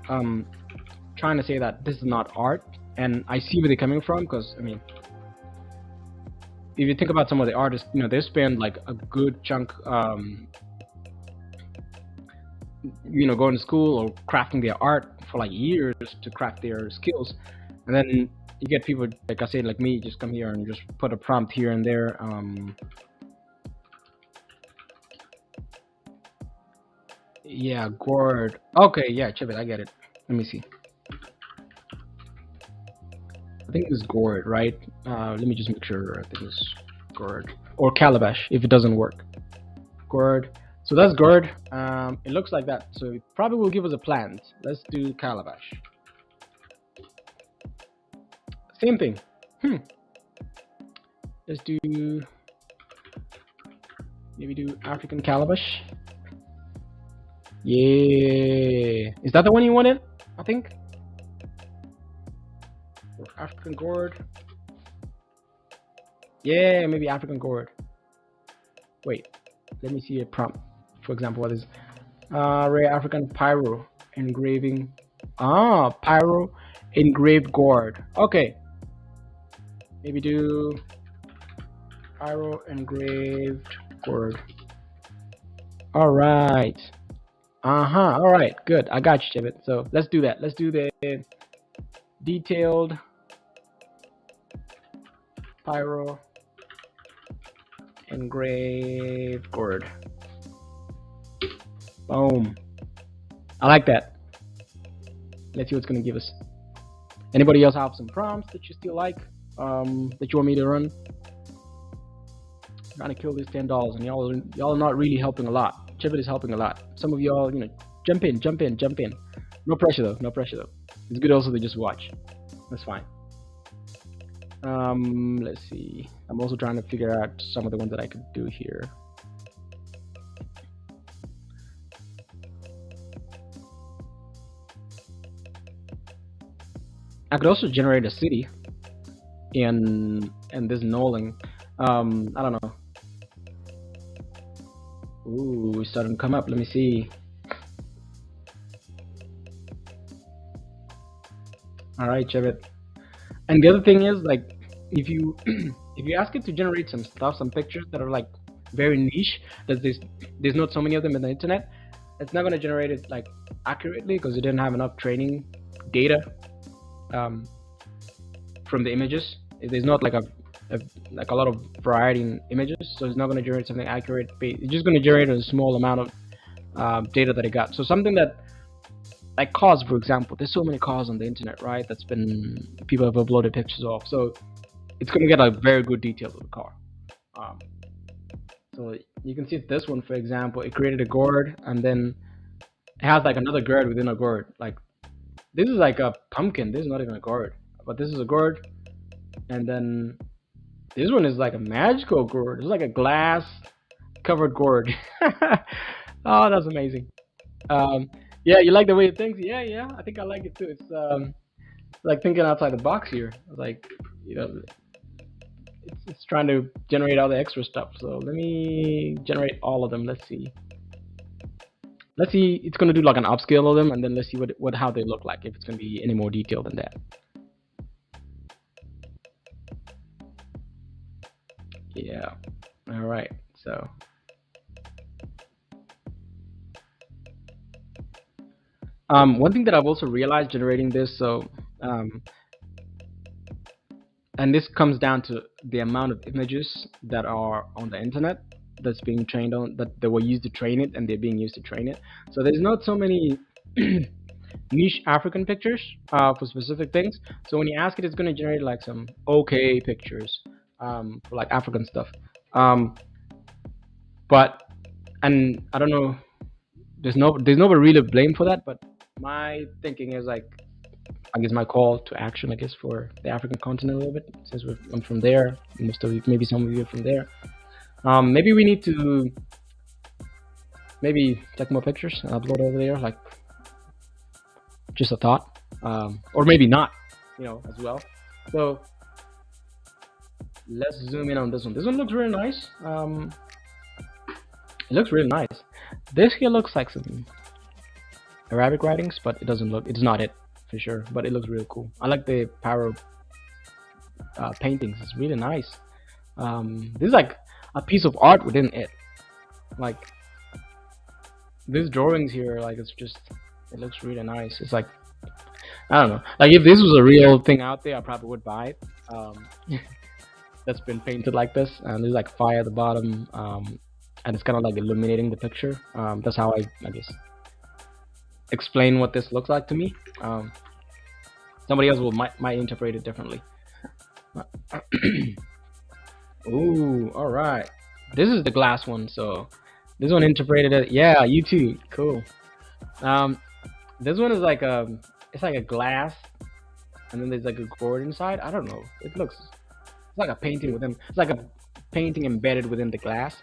trying to say that this is not art, and I see where they're coming from, because I mean, if you think about some of the artists, they spend like a good chunk, going to school or crafting their art for like years to craft their skills, and then you get people like I said, like me, just come here and just put a prompt here and there. Yeah, gourd. Okay, yeah, chip it. I get it. Let me see. I think it's gourd, right? Let me just make sure. I think it's gourd or calabash if it doesn't work. Gourd. So that's gourd. It looks like that. So it probably will give us a plant. Let's do calabash. Same thing. Let's do maybe do African calabash. Yeah. Is that the one you wanted? I think. Or African gourd. Yeah, maybe African gourd. Wait. Let me see a prompt. For example, what is rare African pyro engraving? Pyro engraved gourd. Okay. Maybe do pyro engraved gourd. All right. All right. Good. I got you, Chibit. So let's do that. Let's do the detailed pyro engraved gourd. Boom. I like that. Let's see what's gonna give us. Anybody else have some prompts that you still like? That you want me to run? I'm trying to kill these $10, and y'all are not really helping a lot. Chibit is helping a lot. Some of y'all, jump in. No pressure though. No pressure though. It's good also to just watch. That's fine. Let's see. I'm also trying to figure out some of the ones that I could do here. I could also generate a city in this knolling. I don't know. Ooh, it's starting to come up. Let me see. All right, Chevit. And the other thing is, like, if you if you ask it to generate some stuff, some pictures that are like very niche, that there's not so many of them in the internet, it's not gonna generate it like accurately because it didn't have enough training data from the images. There's not like a lot of variety in images, so it's not going to generate something accurate. It's just going to generate a small amount of data that it got. So something that, like cars, for example, there's so many cars on the internet, right? That's been, people have uploaded pictures of. So it's going to get a very good detail of the car. So you can see this one, for example, it created a gourd, and then it has like another gourd within a gourd. Like this is like a pumpkin. This is not even a gourd, but this is a gourd, and then this one is like a magical gourd. It's like a glass covered gourd. Oh, that's amazing. Yeah, you like the way it thinks? Yeah, I think I like it too. It's like thinking outside the box here. Like, it's trying to generate all the extra stuff. So let me generate all of them. Let's see. It's gonna do like an upscale of them, and then let's see how they look like. If it's gonna be any more detailed than that. Yeah. All right. So. One thing that I've also realized generating this, and this comes down to the amount of images that are on the internet that's being trained on, that they were used to train it, and they're being used to train it. So there's not so many niche African pictures for specific things. So when you ask it, it's going to generate like some okay pictures for like African stuff. But and I don't know, there's nobody really blame for that, but my thinking is like, I guess my call to action, I guess, for the African continent a little bit, since I'm from there. Most of you, maybe some of you are from there. Maybe we need to take more pictures and upload over there, like just a thought, or maybe not, as well. So let's zoom in on this one. This one looks really nice. It looks really nice. This here looks like some Arabic writings, but it doesn't look. It's not it for sure, but it looks really cool. I like the pyro paintings. It's really nice. This is like a piece of art within it. Like these drawings here, like it looks really nice. It's like, I don't know. Like if this was a real thing out there, I probably would buy it. That's been painted like this, and there's like fire at the bottom, and it's kind of like illuminating the picture. That's how I guess explain what this looks like to me. Somebody else will might interpret it differently. Ooh, all right. This is the glass one, so this one interpreted it. Yeah, you too. Cool. Um, this one is like it's like a glass, and then there's like a gourd inside. I don't know. It's like a painting within. It's like a painting embedded within the glass.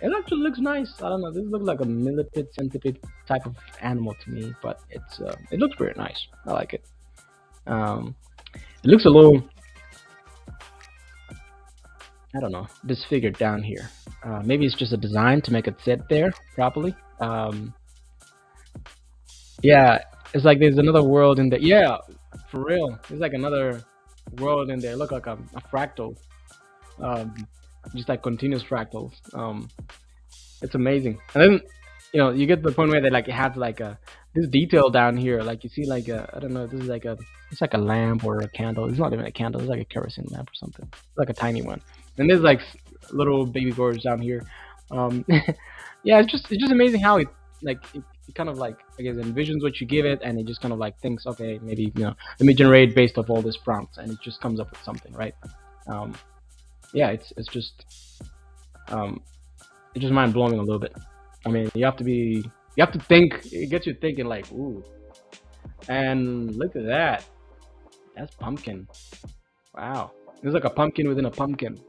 It actually looks nice. I don't know. This looks like a millipede centipede type of animal to me, but it looks very nice. I like it. Um, it looks a little, I don't know, disfigured down here. Maybe it's just a design to make it sit there properly. Yeah, it's like there's another world in there. Yeah, for real. There's like another world in there. Look like a fractal, um, just like continuous fractals. It's amazing. And then you get to the point where they like it has like a this detail down here. Like you see like I don't know. This is like a it's like a lamp or a candle. It's not even a candle. It's like a kerosene lamp or something. It's like a tiny one. And there's like little baby gourds down here. Um, yeah, it's just amazing how it kind of like I guess envisions what you give it, and it just kind of like thinks, okay, maybe let me generate based off all this prompts, and it just comes up with something, right? Um, yeah, um, it's just mind blowing a little bit. I mean, you have to think. It gets you thinking like, ooh, and look at that. That's pumpkin. Wow, there's like a pumpkin within a pumpkin,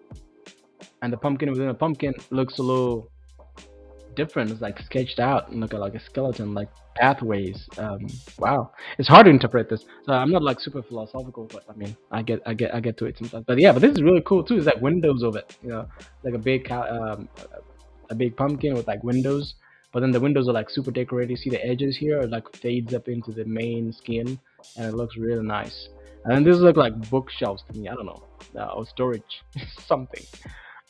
and the pumpkin within a pumpkin looks a little different. It's like sketched out and look at like a skeleton, like pathways. Wow, it's hard to interpret this. So I'm not like super philosophical, but I mean, I get to it sometimes. But yeah, but this is really cool too. It's like windows of it, like a big pumpkin with like windows. But then the windows are like super decorated. You see the edges here, it like fades up into the main skin, and it looks really nice. And then this look like bookshelves to me. I don't know, or storage, something.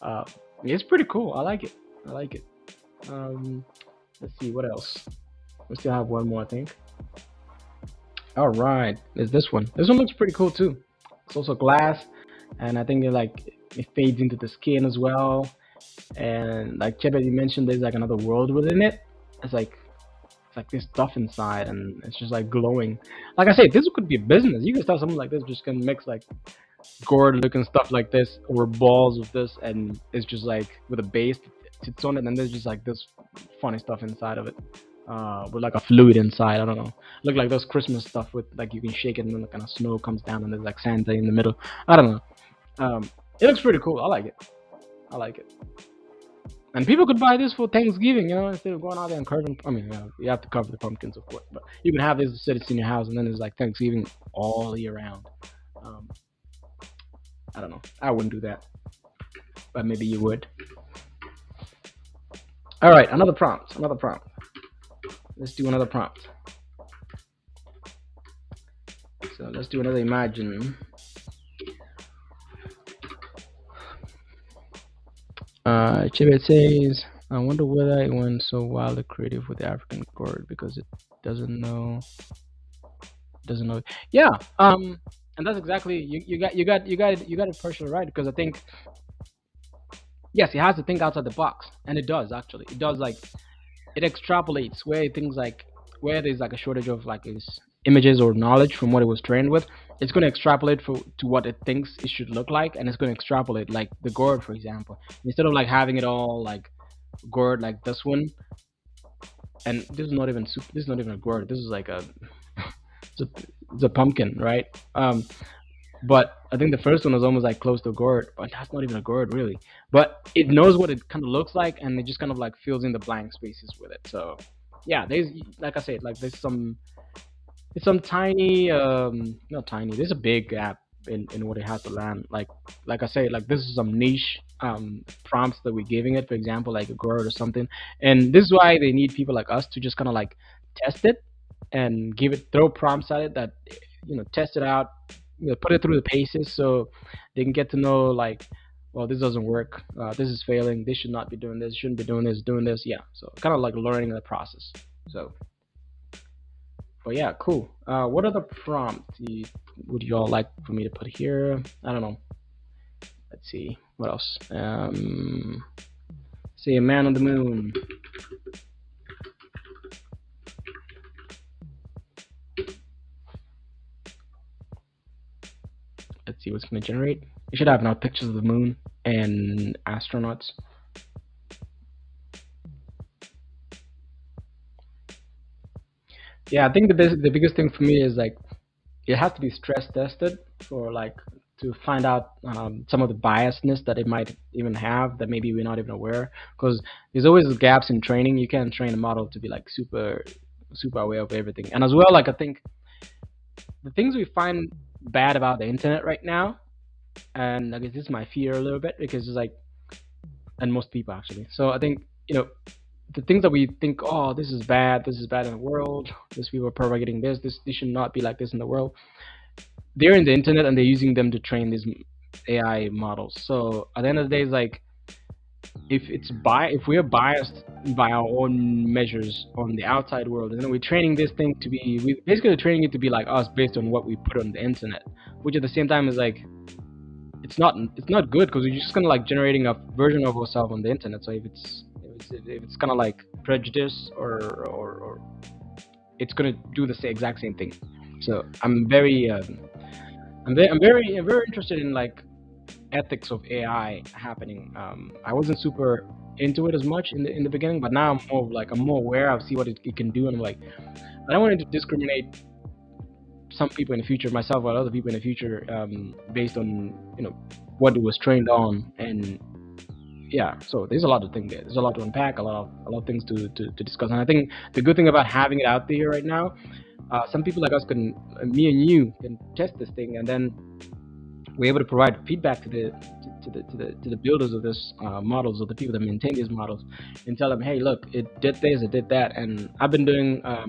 Uh, it's pretty cool. I like it. I like it. Um, let's see what else. We still have one more, I think. All right, there's this one. This one looks pretty cool too. It's also glass, and I think it fades into the skin as well. And like Chebe, you mentioned, there's like another world within it. It's like this stuff inside, and it's just like glowing. Like I said, this could be a business. You can start something like this, just can mix like gourd looking stuff like this or balls of this, and it's just like with a base sits on it, and there's just like this funny stuff inside of it, with like a fluid inside. I don't know, look like those Christmas stuff with like you can shake it and then the kind of snow comes down and there's like Santa in the middle. I don't know. It looks pretty cool. I like it. I like it. And people could buy this for Thanksgiving, instead of going out there and carving. I mean, you have to cover the pumpkins, of course, but you can have this sit in your house, and then it's like Thanksgiving all year round. Um, I don't know. I wouldn't do that, but maybe you would. All right, another prompt. Another prompt. Let's do another prompt. So let's do another imagine. Chibet says, I wonder whether it went so wildly creative with the African chord because it doesn't know. Yeah. And that's exactly you got it partially right, because I think yes, it has to think outside the box, and it does actually. It does like it extrapolates where things like where there's like a shortage of like is images or knowledge from what it was trained with. It's going to extrapolate to what it thinks it should look like, and it's going to extrapolate like the gourd, for example, instead of like having it all like gourd like this one. And this is not even this is not even a gourd. This is like a it's a, it's a pumpkin, right? But I think the first one was almost like close to a gourd, but that's not even a gourd really. But it knows what it kind of looks like, and it just kind of like fills in the blank spaces with it. So yeah, there's like I said, like there's some tiny, not tiny. There's a big gap in what it has to land. Like I say, like this is some niche prompts that we're giving it. For example, like a gourd or something, and this is why they need people like us to just kind of like test it and give it throw prompts at it that test it out, put it through the paces so they can get to know like, well, this doesn't work, this is failing, this should not be doing this, shouldn't be doing this. Yeah, so kind of like learning the process. So but yeah, cool. What other prompt would you all like for me to put here? I don't know. Let's see what else. Say a man on the moon. Let's see what's going to generate. It should have now pictures of the moon and astronauts. Yeah, I think the biggest thing for me is like it has to be stress tested for like to find out some of the biasness that it might even have that maybe we're not even aware, because there's always gaps in training. You can't train a model to be like super aware of everything. And as well, like I think the things we find bad about the internet right now, and I guess this is my fear a little bit because it's like, and most people actually. So I think the things that we think, oh, this is bad in the world, these people are propagating this should not be like this in the world. They're in the internet and they're using them to train these AI models. So at the end of the day, it's like if we're biased by our own measures on the outside world, and then we're training this thing to be, we basically training it to be like us based on what we put on the internet, which at the same time is like it's not good because we're just kind of like generating a version of ourselves on the internet. So if it's kind of like prejudice or it's gonna do the exact same thing. So I'm very interested in like ethics of AI happening. I wasn't super into it as much in the beginning, but now I'm more aware. I see what it can do, and I'm like, I don't want to discriminate some people in the future, myself or other people in the future, based on what it was trained on. And yeah, so there's a lot to think there. There's a lot to unpack, a lot of things to discuss. And I think the good thing about having it out there right now, some people like us can, me and you, can test this thing, and then we're able to provide feedback to the builders of this models, or the people that maintain these models, and tell them, hey, look, it did this, it did that. And I've been doing, I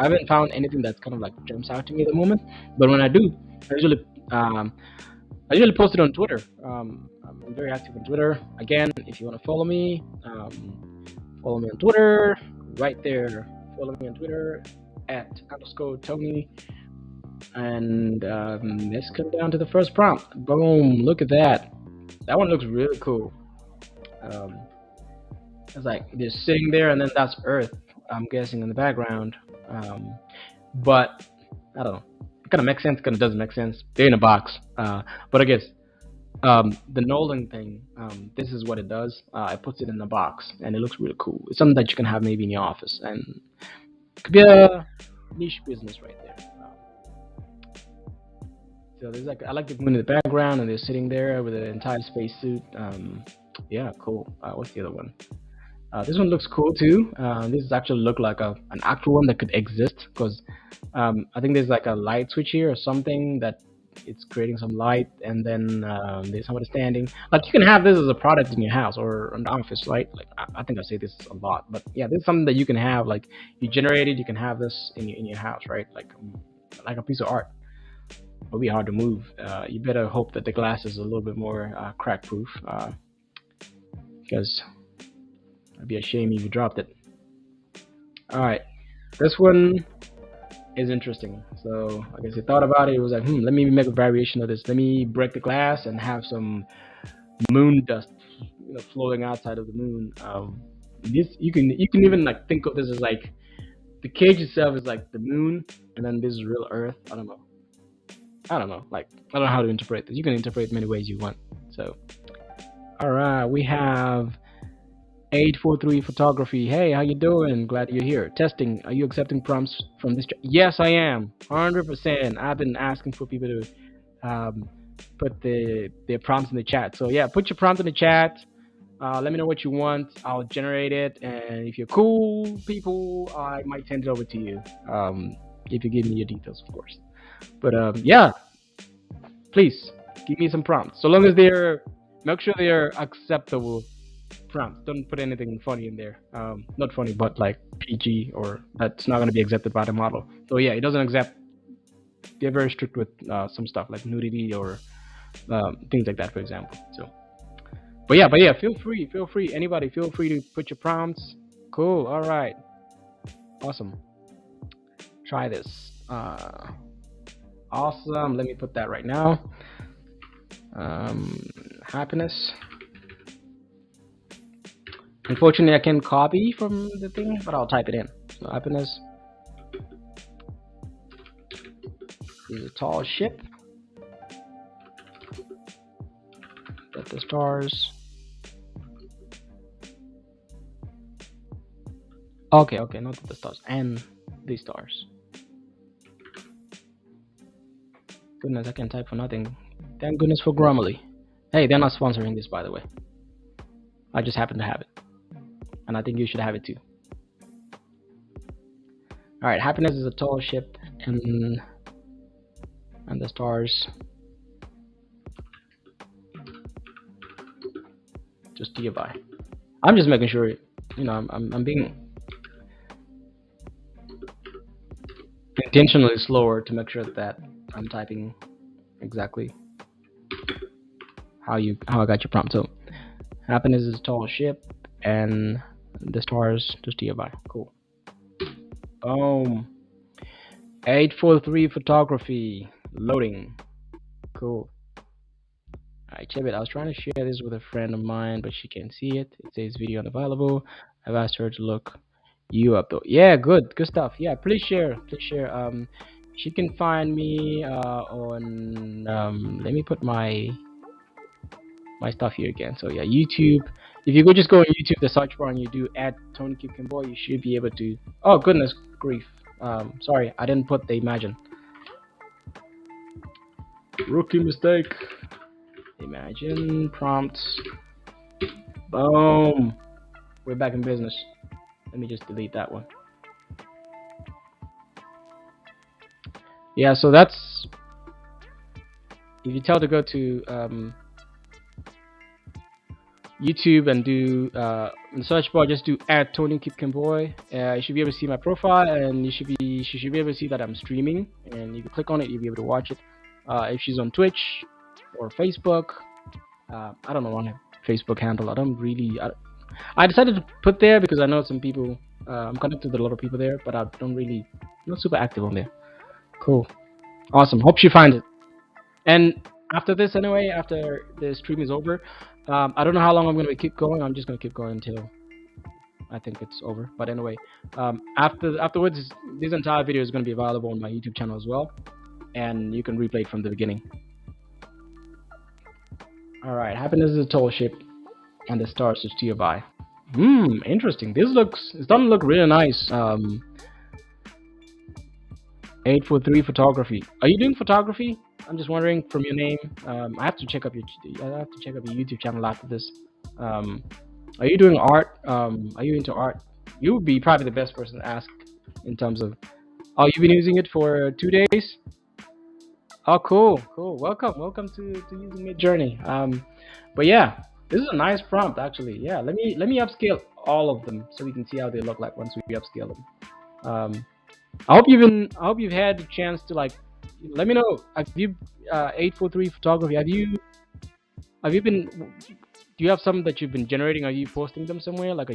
haven't found anything that's kind of like jumps out to me at the moment. But when I do, I usually post it on Twitter. I'm very active on Twitter. Again, if you want to follow me on Twitter, right there. Follow me on Twitter @_Tony. And let's come down to the first prompt. Boom! Look at that. That one looks really cool. It's like they're sitting there, and then that's Earth, I'm guessing, in the background. But I don't know. It kind of makes sense. Kind of doesn't make sense. They're in a box. But I guess the Nolan thing. This is what it does. It puts it in a box, and it looks really cool. It's something that you can have maybe in your office, and it could be a niche business right there. So there's like, I like the moon in the background, and they're sitting there with an entire spacesuit. Yeah, cool. What's the other one? This one looks cool too. This actually look like an actual one that could exist, because I think there's like a light switch here or something that it's creating some light, and then there's somebody standing. Like, you can have this as a product in your house or in the office, right? Like, I think I say this a lot, but yeah, this is something that you can have. Like, you generate it, you can have this in your house, right? Like a piece of art. It'll be hard to move. You better hope that the glass is a little bit more crack proof, because it'd be a shame if you dropped it. All right, this one is interesting. So I guess he thought about it. It was like, let me make a variation of this. Let me break the glass and have some moon dust, floating outside of the moon. This you can even like think of this as like the cage itself is like the moon, and then this is real Earth. I don't know. Like, I don't know how to interpret this. You can interpret it many ways you want. So, all right, we have 843 photography. Hey, how you doing? Glad you're here. Testing. Are you accepting prompts from this? Yes, I am. 100%. I've been asking for people to put their prompts in the chat. So yeah, put your prompt in the chat. Let me know what you want. I'll generate it, and if you're cool people, I might send it over to you. If you give me your details, of course. But yeah, please give me some prompts. So long as make sure they're acceptable prompts. Don't put anything funny in there. Not funny, but like PG, or that's not going to be accepted by the model. So yeah, it doesn't accept. They're very strict with some stuff like nudity or things like that, for example. So, but yeah, feel free. Anybody, feel free to put your prompts. Cool. All right. Awesome. Try this. Awesome. Let me put that right now. Happiness. Unfortunately, I can't copy from the thing, but I'll type it in. So happiness is a tall ship. with the stars. Okay, not the stars, and the stars. Goodness, I can type for nothing. Thank goodness for Grammarly. Hey, they're not sponsoring this, by the way. I just happen to have it, and I think you should have it too. All right, happiness is a tall ship, and the stars. Just nearby. I'm just making sure, I'm being intentionally slower to make sure that I'm typing exactly how I got your prompt. So happiness is a tall ship, and the stars just nearby. Cool. Boom. 843 photography loading. Cool. Alright, check it. I was trying to share this with a friend of mine, but she can't see it. It says video unavailable. I've asked her to look you up though. Yeah, good stuff. Yeah, please share. She can find me on let me put my stuff here again. So yeah, YouTube. If you just go on YouTube, the search bar, and you do add Tony Kipkenboy, you should be able to. Oh goodness grief. Sorry, I didn't put the Imagine. Rookie mistake. Imagine prompts. Boom. We're back in business. Let me just delete that one. Yeah, so that's, if you tell to go to YouTube and do in the search bar, just do add Tony Kipkenboy. You should be able to see my profile, and she should be able to see that I'm streaming, and you can click on it, you'll be able to watch it. If she's on Twitch or Facebook, I don't know on her Facebook handle. I decided to put there because I know some people. I'm connected with a lot of people there, but I'm not super active on there. Cool, awesome. Hope she finds it. And after this, anyway, after the stream is over, I don't know how long I'm gonna keep going. I'm just gonna keep going until I think it's over. But anyway, afterwards, this entire video is gonna be available on my YouTube channel as well, and you can replay it from the beginning. All right, happiness is a tall ship, and the stars just to your by. Interesting. It's starting to look really nice. 843 photography. Are you doing photography? I'm just wondering from your name. I have to check up your YouTube channel after this. Are you doing art? Are you into art? You would be probably the best person to ask in terms of. Oh, you've been using it for 2 days. Oh, cool. Welcome to using Midjourney. But yeah, this is a nice prompt actually. Yeah, let me upscale all of them so we can see how they look like once we upscale them. I hope you've had a chance to let me know. Have you 843 photography? Have you been? Do you have some that you've been generating? Are you posting them somewhere, like a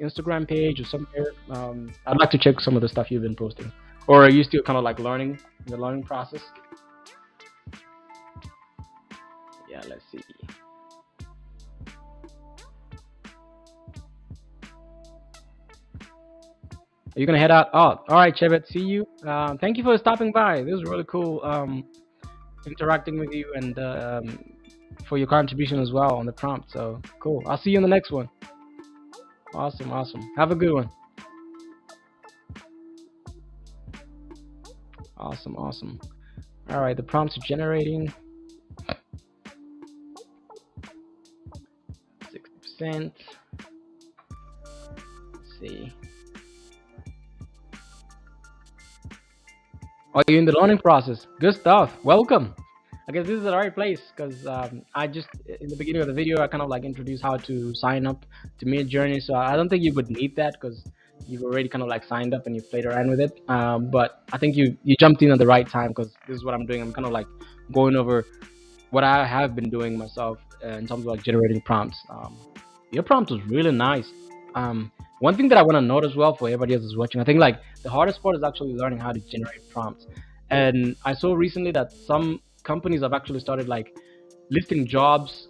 Instagram page or somewhere? I'd like to check some of the stuff you've been posting. Or are you still kind of learning in the learning process? Yeah, let's see. Are you gonna head out? Oh, all right, Chevet. See you. Thank you for stopping by. This was really cool. Interacting with you, and for your contribution as well on the prompt. So cool. I'll see you in the next one. Awesome. Have a good one. Awesome. All right, the prompts are generating. 60%. Let's see. Are you in the learning process? Good stuff. Welcome. I guess this is the right place because I just in the beginning of the video I kind of introduced how to sign up to Midjourney. So I don't think you would need that because you've already kind of signed up and you played around with it. But I think you jumped in at the right time because this is what I'm doing. I'm kind of going over what I have been doing myself in terms of generating prompts. Your prompt was really nice. One thing that I want to note as well for everybody else who's watching, I think the hardest part is actually learning how to generate prompts. And I saw recently that some companies have actually started listing jobs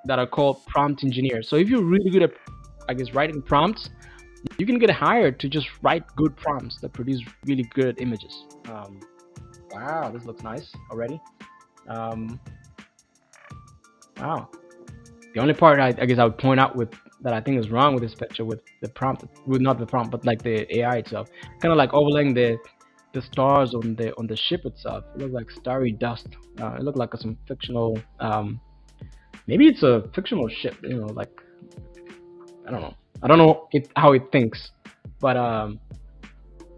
that are called prompt engineers. So if you're really good at writing prompts, you can get hired to just write good prompts that produce really good images. Wow, this looks nice already. Wow. The only part I guess I would point out with that I think is wrong with this picture with the prompt, with not the prompt, but like the AI itself, kind of like overlaying the stars on the ship itself. It looks like starry dust. It looked like some fictional. Maybe it's a fictional ship. You know, like I don't know. I don't know how it thinks, but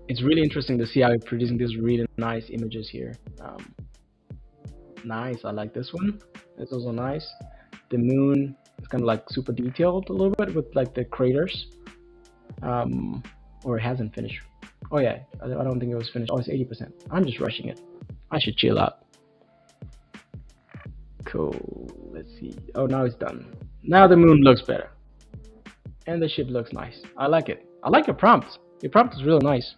it's really interesting to see how it's producing these really nice images here. Nice. I like this one. It's also nice. The moon is kind of like super detailed a little bit with like the craters. Um, or it hasn't finished. Oh yeah, I don't think it was finished. Oh, it's 80%. I'm just rushing it. I should chill out. Cool. Let's see. Oh, now it's done. Now the moon looks better, and the ship looks nice. I like it. I like your prompt. Your prompt is really nice.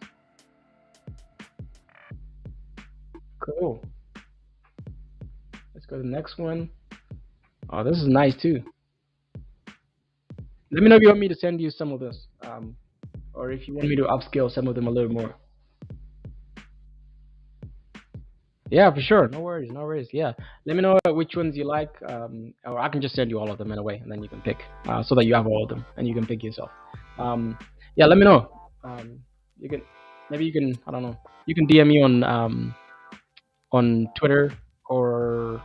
Cool. Let's go to the next one. Oh, this is nice too. Let me know if you want me to send you some of this, or if you want me to upscale some of them a little more. Yeah, for sure. No worries, no worries. Yeah, let me know which ones you like, or I can just send you all of them in a way, and then you can pick, so that you have all of them and you can pick yourself. Um, yeah, let me know. You can maybe you can I don't know. You can DM me on Twitter or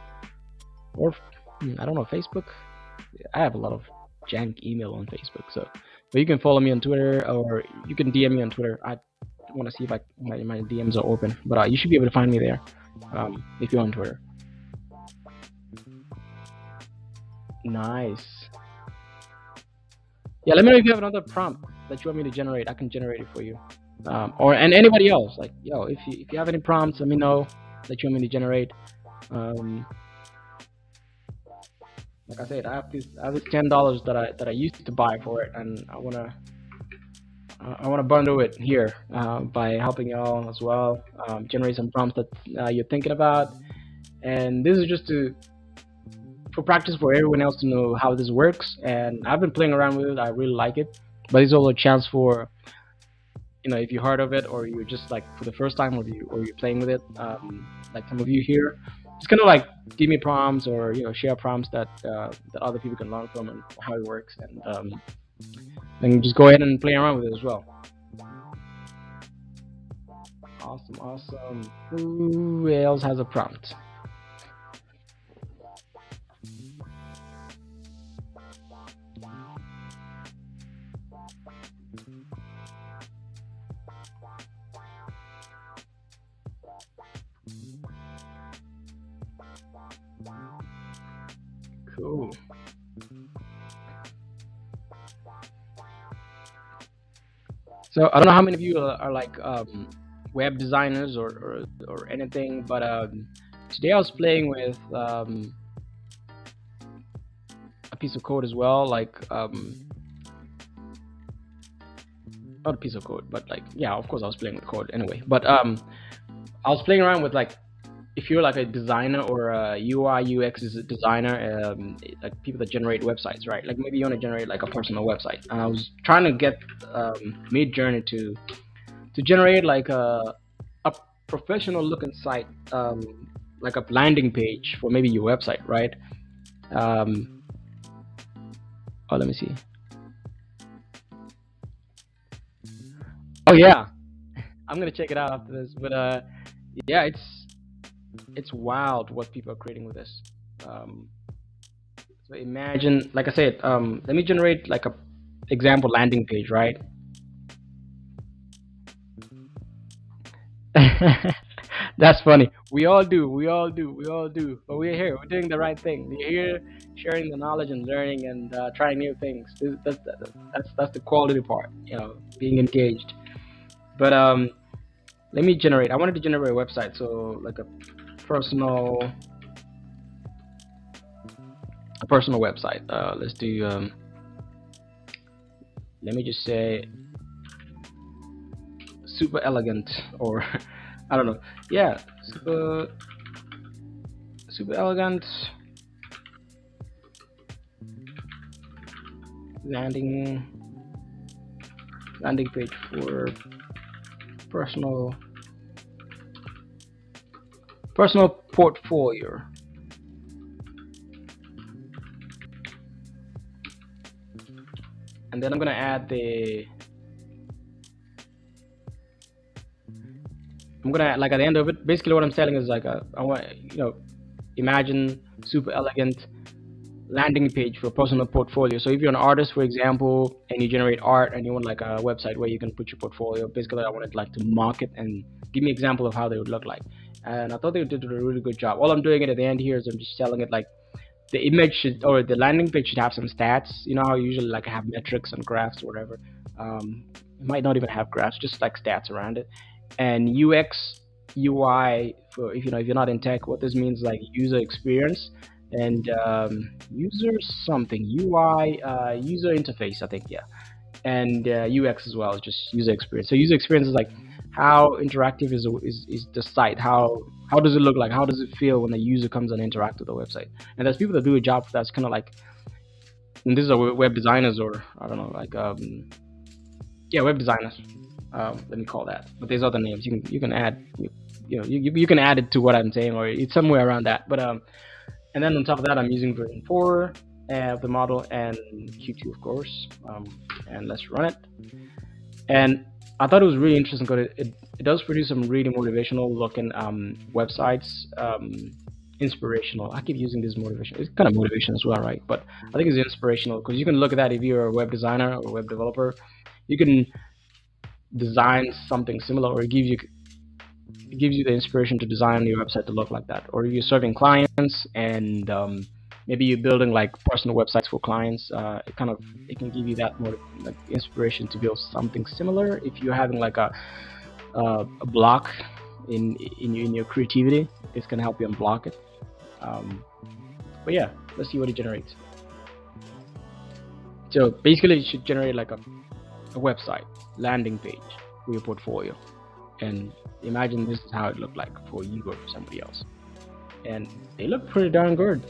or I don't know, Facebook. I have a lot of jank email on Facebook, so but you can follow me on Twitter or you can DM me on Twitter. I want to see if my DMs are open, but you should be able to find me there if you're on Twitter. Nice. Yeah, let me know if you have another prompt that you want me to generate. I can generate it for you, or and anybody else. Like yo, if you have any prompts, let me know that you want me to generate. Um, like I said, I have this $10 that I used to buy for it, and I wanna bundle it here by helping y'all as well generate some prompts that you're thinking about. And this is just to for practice for everyone else to know how this works. And I've been playing around with it. I really like it. But it's also a chance for if you heard of it or you're just like for the first time or you're playing with it, like some of you here, just kind of like give me prompts or share prompts that other people can learn from and how it works, and just go ahead and play around with it as well. Awesome, awesome. Who else has a prompt? Cool. So I don't know how many of you are like web designers or anything, but today I was playing with a piece of code as well, like not a piece of code, but like yeah, of course I was playing with code anyway. But I was playing around with like if you're like a designer or a UI UX designer, like people that generate websites, right? Like maybe you want to generate like a personal website. And I was trying to get Midjourney to generate like a professional looking site, like a landing page for maybe your website, right? Um, oh, let me see. Oh yeah, I'm gonna check it out after this. But yeah, it's wild what people are creating with this. Um, so imagine, like I said, let me generate like a example landing page, right? That's funny. We all do. We all do. We all do. But we're here. We're doing the right thing. We're here, sharing the knowledge and learning and trying new things. That's the quality part. Being engaged. But let me generate. I wanted to generate a website, so like personal a personal website. Let's do. Let me just say super elegant or I don't know. Yeah, super elegant landing page for personal portfolio. and then I'm gonna add like at the end of it, basically what I'm selling is like I want, imagine super elegant landing page for a personal portfolio. So if you're an artist, for example, and you generate art and you want like a website where you can put your portfolio, basically I wanted like to market and give me an example of how they would look like. And I thought they did a really good job. All I'm doing it at the end here is I'm just telling it like the image should, or the landing page should have some stats. You know how I usually like have metrics and graphs or whatever. It might not even have graphs, just like stats around it. And UX, UI, for if you're not in tech, what this means is like user experience and user something, UI, user interface, I think, yeah. And UX as well, just user experience. So user experience is like how interactive is the site, how does it look like, how does it feel when the user comes and interact with the website. And there's people that do a job for that. It's kind of like, and these are web designers, or I don't know, like yeah, web designers, let me call that. But there's other names you can add, you can add it to what I'm saying, or it's somewhere around that. But and then on top of that, I'm using version 4 of the model and Q2, of course. And let's run it. And I thought it was really interesting because it does produce some really motivational looking websites. Inspirational. I keep using this motivation. It's kind of motivation as well, right? But I think it's inspirational because you can look at that if you're a web designer or web developer. You can design something similar, or it gives you the inspiration to design your website to look like that. Or if you're serving clients and maybe you're building like personal websites for clients, it can give you that more like inspiration to build something similar. If you're having like a block in your creativity, it's gonna help you unblock it. But yeah, let's see what it generates. So basically, it should generate like a website landing page for your portfolio, and imagine this is how it looked like for you or for somebody else, and they look pretty darn good.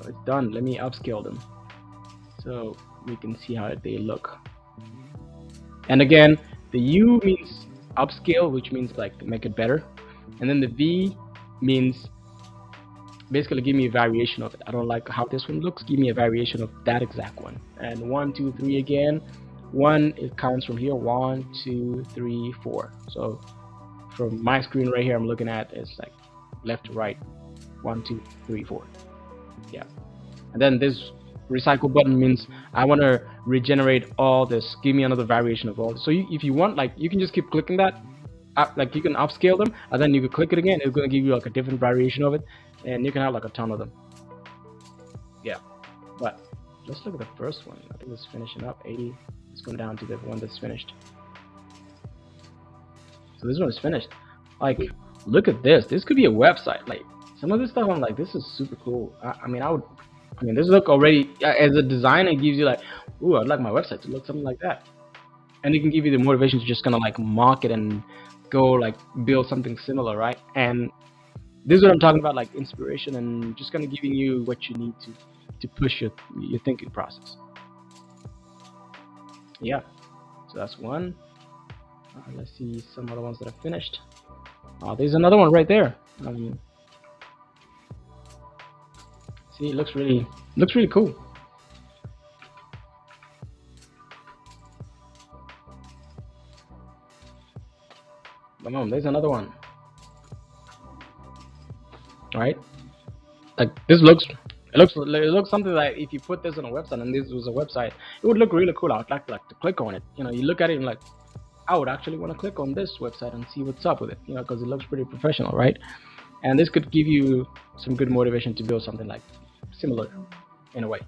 So it's done. Let me upscale them so we can see how they look. And again, the U means upscale, which means like make it better, and then the V means basically give me a variation of it. I don't like how this one looks, give me a variation of that exact one. And 1 2 3 again. 1, it counts from here, 1 2 3 4. So from my screen right here, I'm looking at, it's like left to right, 1 2 3 4. Yeah. And then this recycle button means I want to regenerate all this, give me another variation of all this. So if you want, like, you can just keep clicking that, like you can upscale them, and then you can click it again, it's going to give you like a different variation of it, and you can have like a ton of them. Yeah. But let's look at the first one. I think it's finishing up 80. It's going down to the one that's finished. So this one is finished. Like, look at this. This could be a website. Like, some of this stuff, I'm like, this is super cool. I mean, this look already, as a designer, it gives you like, ooh, I'd like my website to look something like that. And it can give you the motivation to just kind of like market and go like build something similar, right? And this is what I'm talking about, like inspiration and just kind of giving you what you need to push your thinking process. Yeah, so that's one. Let's see some other ones that are finished. There's another one right there. See, it looks really cool. Boom, there's another one. Right? Like this looks something like if you put this on a website and this was a website, it would look really cool. I would like to click on it. You know, you look at it and like, I would actually want to click on this website and see what's up with it. You know, because it looks pretty professional, right? And this could give you some good motivation to build something like similar in a way.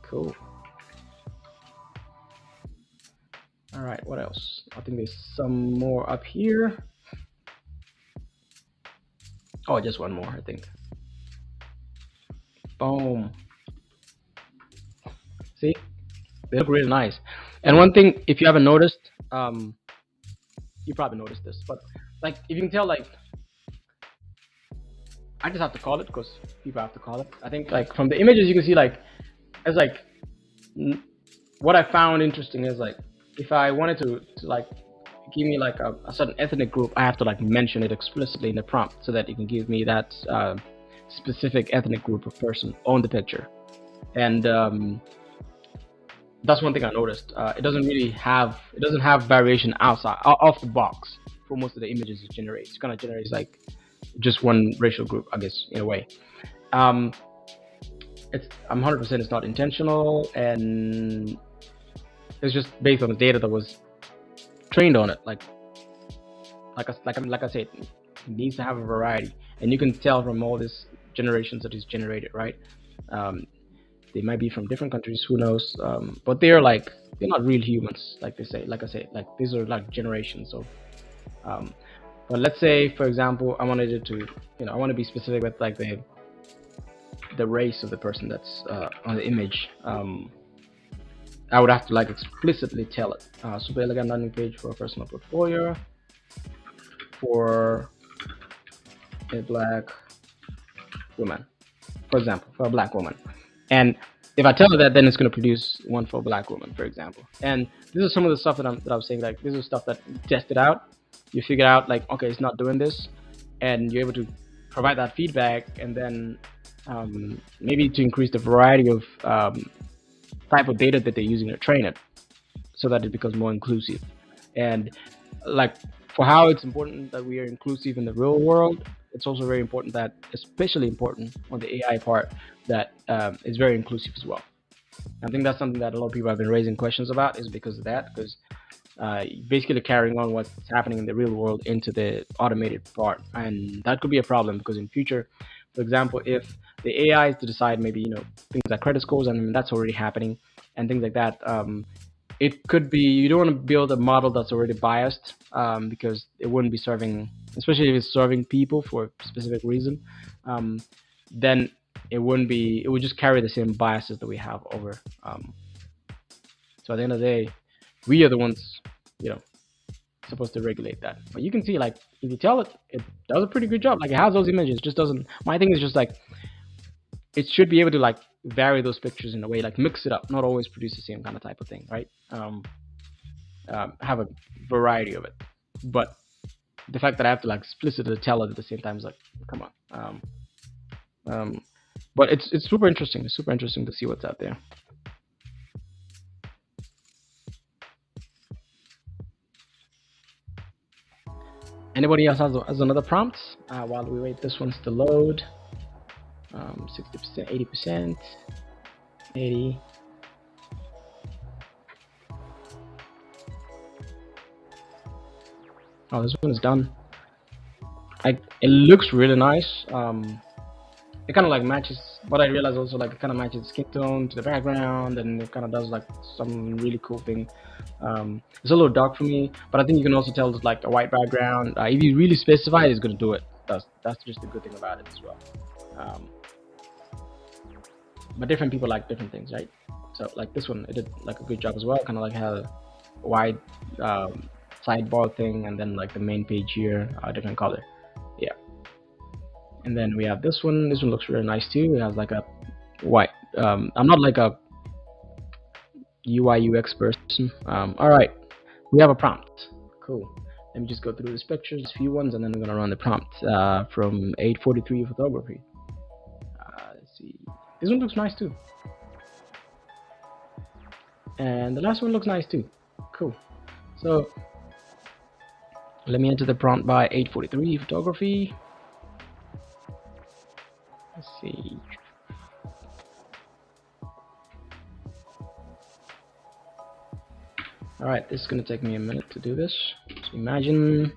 Cool. All right, what else? I think there's some more up here. Oh, just one more, I think. Boom. See, they look really nice. And one thing, if you haven't noticed, you probably noticed this, but like if you can tell, like I just have to call it because people have to call it. I think like from the images you can see like it's like what I found interesting is like if I wanted to like give me like a certain ethnic group, I have to like mention it explicitly in the prompt so that it can give me that specific ethnic group of person on the picture. And that's one thing I noticed. It doesn't have variation outside off the box for most of the images it generates. It kind of generates like just one racial group, I guess, in a way. Um, I'm 100% it's not intentional, and it's just based on the data that was trained on it. Like I said, it needs to have a variety, and you can tell from all these generations that is generated, right? Um, they might be from different countries, who knows? But they're not real humans, like they say. Like I say, like these are like generations of. Um, but let's say, for example, I wanted it to, I want to be specific with like the race of the person that's on the image. I would have to like explicitly tell it. Super elegant landing page for a personal portfolio for a black woman, for example, for a black woman. And if I tell her that, then it's going to produce one for a black woman, for example. And this is some of the stuff that I was saying. Like, this is stuff that you tested out. You figure out like, okay, it's not doing this, and you're able to provide that feedback, and then maybe to increase the variety of type of data that they're using to train it, so that it becomes more inclusive. And like, for how it's important that we are inclusive in the real world, it's also very important that, especially important on the AI part, that it's very inclusive as well. I think that's something that a lot of people have been raising questions about, is because of that, because basically carrying on what's happening in the real world into the automated part, and that could be a problem, because in future, for example, if the AI is to decide maybe things like credit scores, and that's already happening, and things like that, it could be, you don't want to build a model that's already biased, because it wouldn't be serving, especially if it's serving people for a specific reason, then it wouldn't be, it would just carry the same biases that we have over. So at the end of the day, we are the ones, you know, supposed to regulate that. But you can see, like, if you tell it, it does a pretty good job. Like, it has those images, just doesn't. My thing is just like, it should be able to like vary those pictures in a way, like mix it up, not always produce the same kind of type of thing, right? Have a variety of it. But the fact that I have to like explicitly tell it at the same time is like, come on. But it's super interesting. It's super interesting to see what's out there. Anybody else has another prompt while we wait this one's to load? 60%, 80%, 80. Oh, this one is done. It looks really nice. It kind of like matches what I realized also, like it kind of matches the skin tone to the background, and it kind of does like some really cool thing. It's a little dark for me, but I think you can also tell it's like a white background. If you really specify, it's going to do it. That's just the good thing about it as well. But different people like different things, right? So like this one, it did like a good job as well. Kind of like had a wide sidebar thing, and then like the main page here, different color. Yeah. And then we have this one. This one looks really nice too. It has like a white. I'm not like a UI UX person. All right, we have a prompt. Cool. Let me just go through these pictures, a few ones, and then we're gonna run the prompt from 843 photography. Let's see. This one looks nice too. And the last one looks nice too. Cool. So let me enter the prompt by 843 photography. Let's see. Alright, this is going to take me a minute to do this. So imagine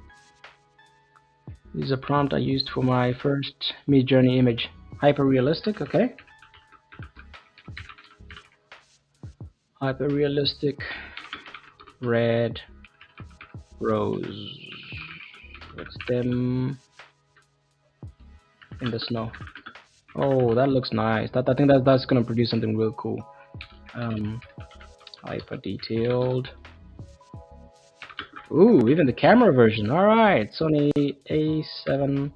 this is a prompt I used for my first Midjourney image. Hyper realistic, okay. Hyper realistic red rose with stem in the snow. Oh, that looks nice. I think that's gonna produce something real cool. Hyper detailed. Ooh, even the camera version. All right, Sony A7R.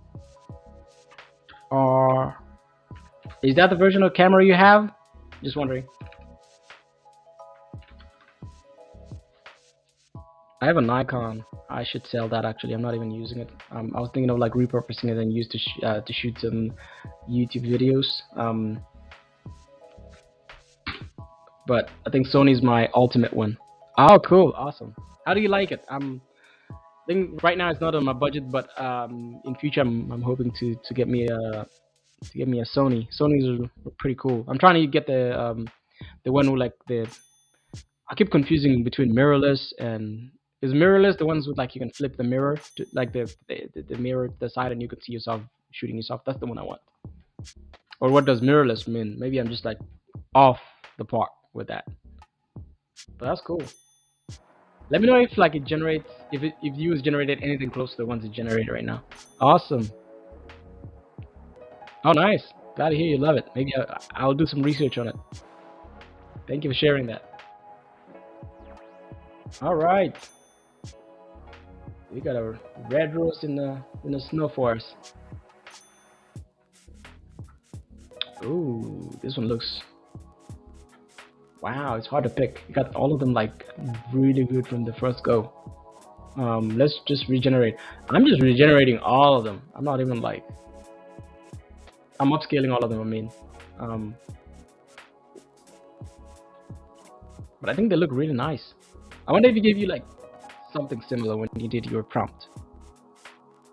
Is that the version of camera you have? Just wondering. I have a Nikon. I should sell that actually. I'm not even using it. I was thinking of like repurposing it and use to shoot some YouTube videos. but I think Sony's my ultimate one. Oh, cool, awesome. How do you like it? I think right now it's not on my budget, but in future I'm hoping to get me a Sony. Sony's are pretty cool. I'm trying to get the one with like the I keep confusing between mirrorless and is mirrorless the ones with like you can flip the mirror to like the mirror to the side and you can see yourself shooting yourself. That's the one I want. Or what does mirrorless mean? Maybe I'm just like off the park with that. But that's cool. Let me know if like it generates if you has generated anything close to the ones it generated right now. Awesome. Oh, nice. Glad to hear you love it. Maybe I'll do some research on it. Thank you for sharing that. All right. We got a red rose in the snow forest. Ooh, this one looks. Wow, it's hard to pick. You got all of them like really good from the first go. Let's just regenerate. I'm just regenerating all of them. I'm not even like. I'm upscaling all of them. I mean, um, but I think they look really nice. I wonder if he gave you like something similar when you did your prompt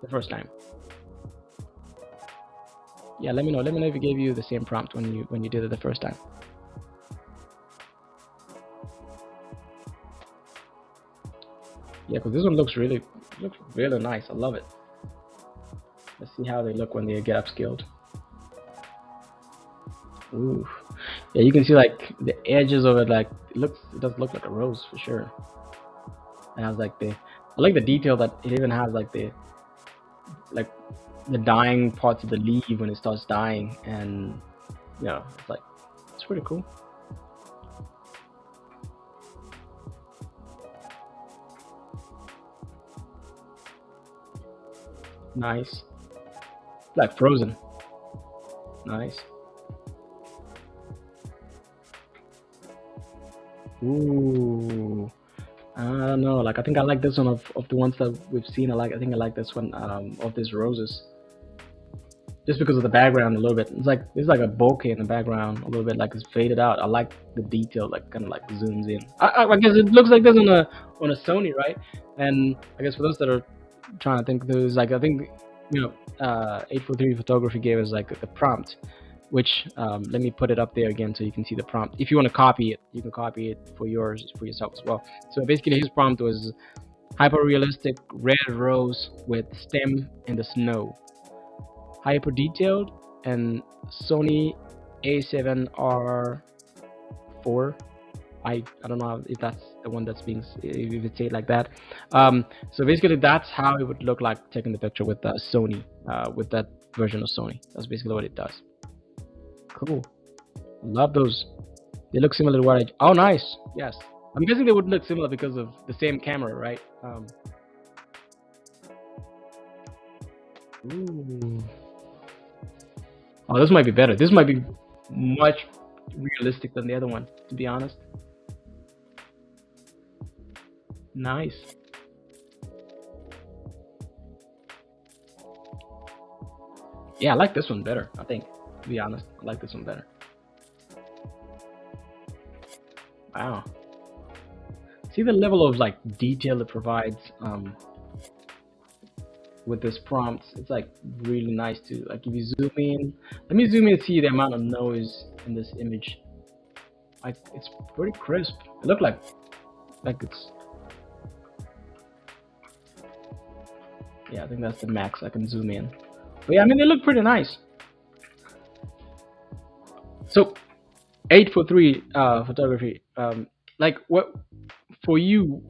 the first time. Yeah, let me know. Let me know if he gave you the same prompt when you did it the first time. Yeah, because this one looks really nice. I love it. Let's see how they look when they get upscaled. Ooh, yeah, you can see like the edges of it. Like it does look like a rose for sure. It has like I like the detail that it even has like like the dying parts of the leaf when it starts dying, and it's pretty cool. Nice, like frozen. Nice. Ooh, I don't know. Like I think I like this one of the ones that we've seen. I think I like this one of these roses. Just because of the background a little bit. It's like a bokeh in the background a little bit, like it's faded out. I like the detail, like kind of like zooms in. I guess it looks like this on a Sony, right? And I guess for those that are trying to think, there's like I think 843 photography gave us like the prompt, which let me put it up there again so you can see the prompt. If you want to copy it, you can copy it for yourself as well. So basically, his prompt was hyper realistic red rose with stem in the snow, hyper detailed, and Sony A7R4. I don't know if that's the one that's being if it's said like that. So basically that's how it would look like taking the picture with Sony, with that version of Sony. That's basically what it does. Cool. Love those. They look similar to what I. Oh, nice. Yes. I'm guessing they would look similar because of the same camera, right? Ooh. Oh, this might be better. This might be much realistic than the other one, to be honest. Nice. Yeah, I like this one better, I think. To be honest, I like this one better. Wow. See the level of like detail it provides with this prompt. It's like really nice to like if you zoom in. Let me zoom in and see the amount of noise in this image. Like it's pretty crisp. It looked like it's. Yeah, I think that's the max I can zoom in. But yeah, I mean they look pretty nice. So 843 photography. Like what for you?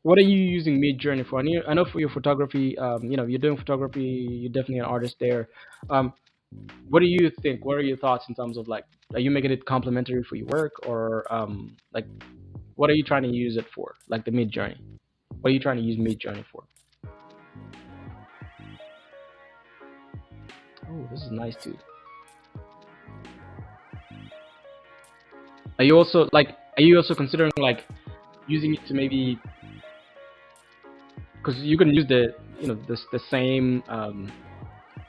What are you using Midjourney for? I know for your photography, you're doing photography. You're definitely an artist there. Um, what do you think? What are your thoughts in terms of like, are you making it complementary for your work, or like, what are you trying to use it for? Like the Midjourney. What are you trying to use Midjourney for? Oh, this is nice too. Are you also considering like using it to maybe because you can use the same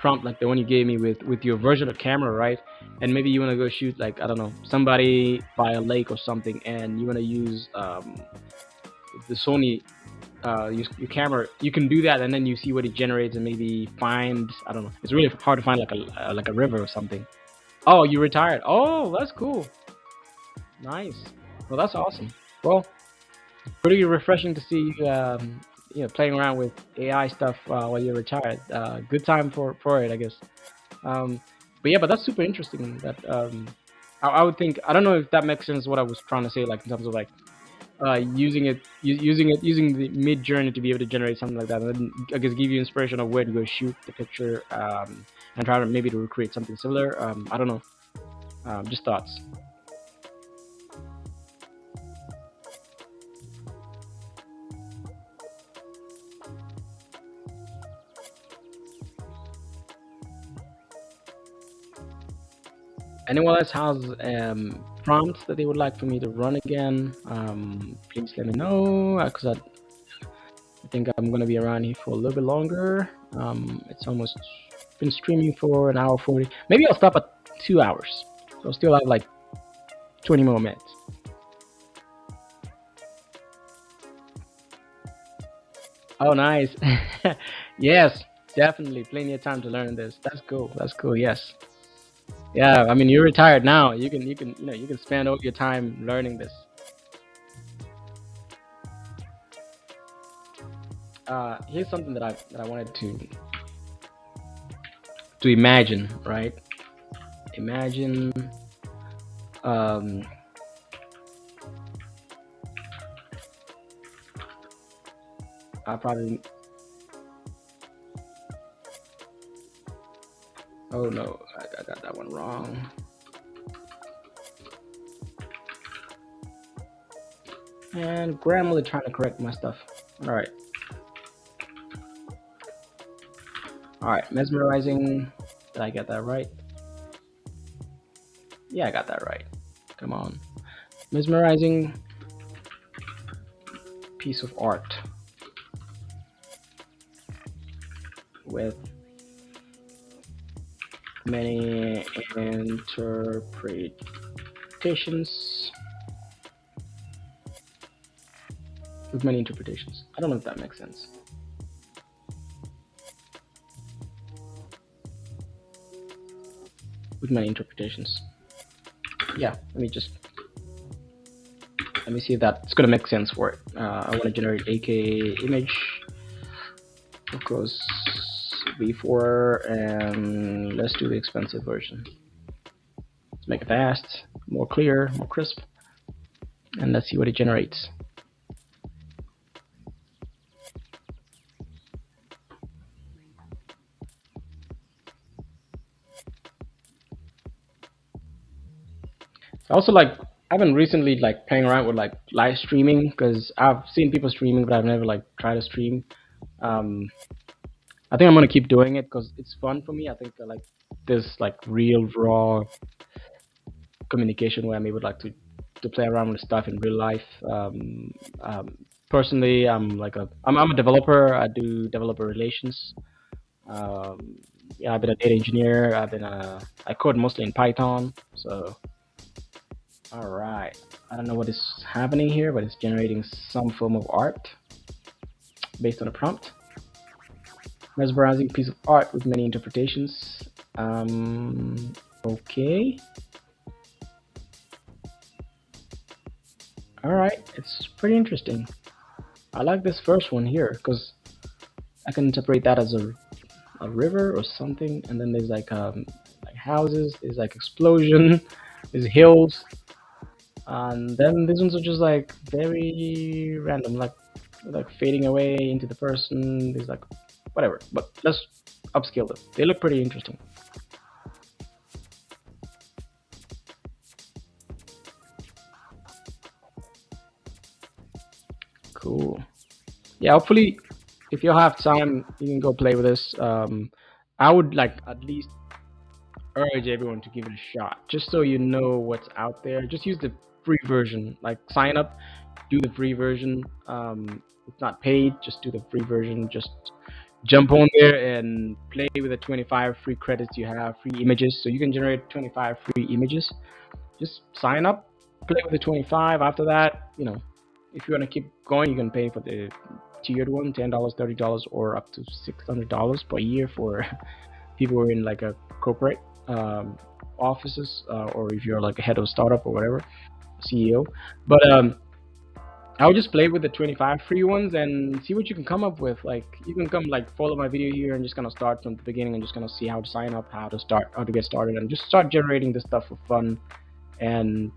prompt like the one you gave me with your version of camera, right? And maybe you want to go shoot like, I don't know, somebody by a lake or something, and you want to use the Sony your camera, you can do that, and then you see what it generates, and maybe find, I don't know, it's really hard to find like a river or something. Oh, you retired. Oh, that's cool. Nice. Well, that's awesome. Well, pretty refreshing to see playing around with AI stuff while you're retired. Good time for it, I guess. um, but yeah, but that's super interesting. That I would think, I don't know if that makes sense what I was trying to say, like in terms of like using the Midjourney to be able to generate something like that, and then I guess give you inspiration of where to go shoot the picture, and try to maybe to recreate something similar. I don't know, just thoughts. Anyone else has prompts that they would like for me to run again? Please let me know, because I think I'm gonna be around here for a little bit longer. It's almost been streaming for an hour 40. Maybe I'll stop at 2 hours. So I'll still have like 20 more minutes. Oh, nice. Yes, definitely. Plenty of time to learn this. That's cool. That's cool. Yes. Yeah. I mean, you're retired now. You can spend all your time learning this. Here's something that I wanted to imagine. Right. Imagine. Um. I probably. Oh no, I got that one wrong. And Grammarly trying to correct my stuff. All right. All right. Mesmerizing. Did I get that right? Yeah, I got that right. Come on. Mesmerizing piece of art with many interpretations. With many interpretations. I don't know if that makes sense. With many interpretations. Yeah, let me see if that's gonna make sense for it. I want to generate AK image, of course, before, and let's do the expensive version. Let's make it fast, more clear, more crisp, and let's see what it generates. I also like, I've been recently like playing around with like live streaming, because I've seen people streaming, but I've never like tried to stream. Um, I think I'm gonna keep doing it because it's fun for me. I think I like this like real raw communication where I'm able like to play around with stuff in real life. Personally, I'm a developer. I do developer relations. Um, yeah, I've been a data engineer. I code mostly in Python. So all right, I don't know what is happening here, but it's generating some form of art based on a prompt. Mesmerizing piece of art with many interpretations. Okay. All right, it's pretty interesting. I like this first one here because I can interpret that as a river or something, and then there's like houses, there's like explosion, there's hills, and then these ones are just like very random, like fading away into the person. There's like whatever, but let's upscale them. They look pretty interesting. Cool. Yeah, hopefully, if you have time, you can go play with this. I would like at least urge everyone to give it a shot, just so you know what's out there. Just use the free version. Like sign up, do the free version. It's not paid. Just do the free version. Just jump on there and play with the 25 free credits you have, free images. So you can generate 25 free images. Just sign up, play with the 25. After that, if you want to keep going, you can pay for the tiered one, $10, $30, or up to $600 per year for people who are in like a corporate offices, or if you're like a head of startup or whatever, CEO. But I would just play with the 25 free ones and see what you can come up with. Like you can come like follow my video here and just kind of start from the beginning and just kind of see how to sign up, how to start, how to get started, and just start generating this stuff for fun and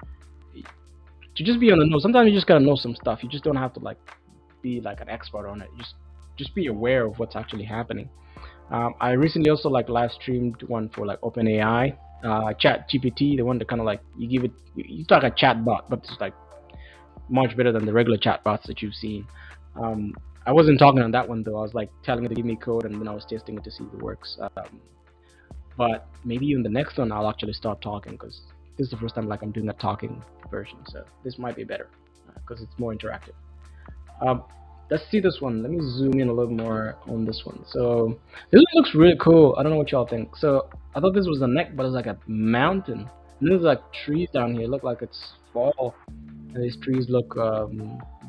to just be on the know. Sometimes you just gotta know some stuff. You just don't have to like be like an expert on it. Just be aware of what's actually happening. I recently also like live streamed one for like OpenAI, Chat GPT, the one that kind of like you give it, it's like a chat bot, but it's like much better than the regular chat bots that you've seen. I wasn't talking on that one though. I was like telling it to give me code, and then I was testing it to see if it works. But maybe in the next one, I'll actually start talking because this is the first time like I'm doing a talking version. So this might be better because it's more interactive. Um, let's see this one. Let me zoom in a little more on this one. So this one looks really cool. I don't know what y'all think. So I thought this was a neck, but it's like a mountain. And there's like trees down here. Look like it's fall. And these trees look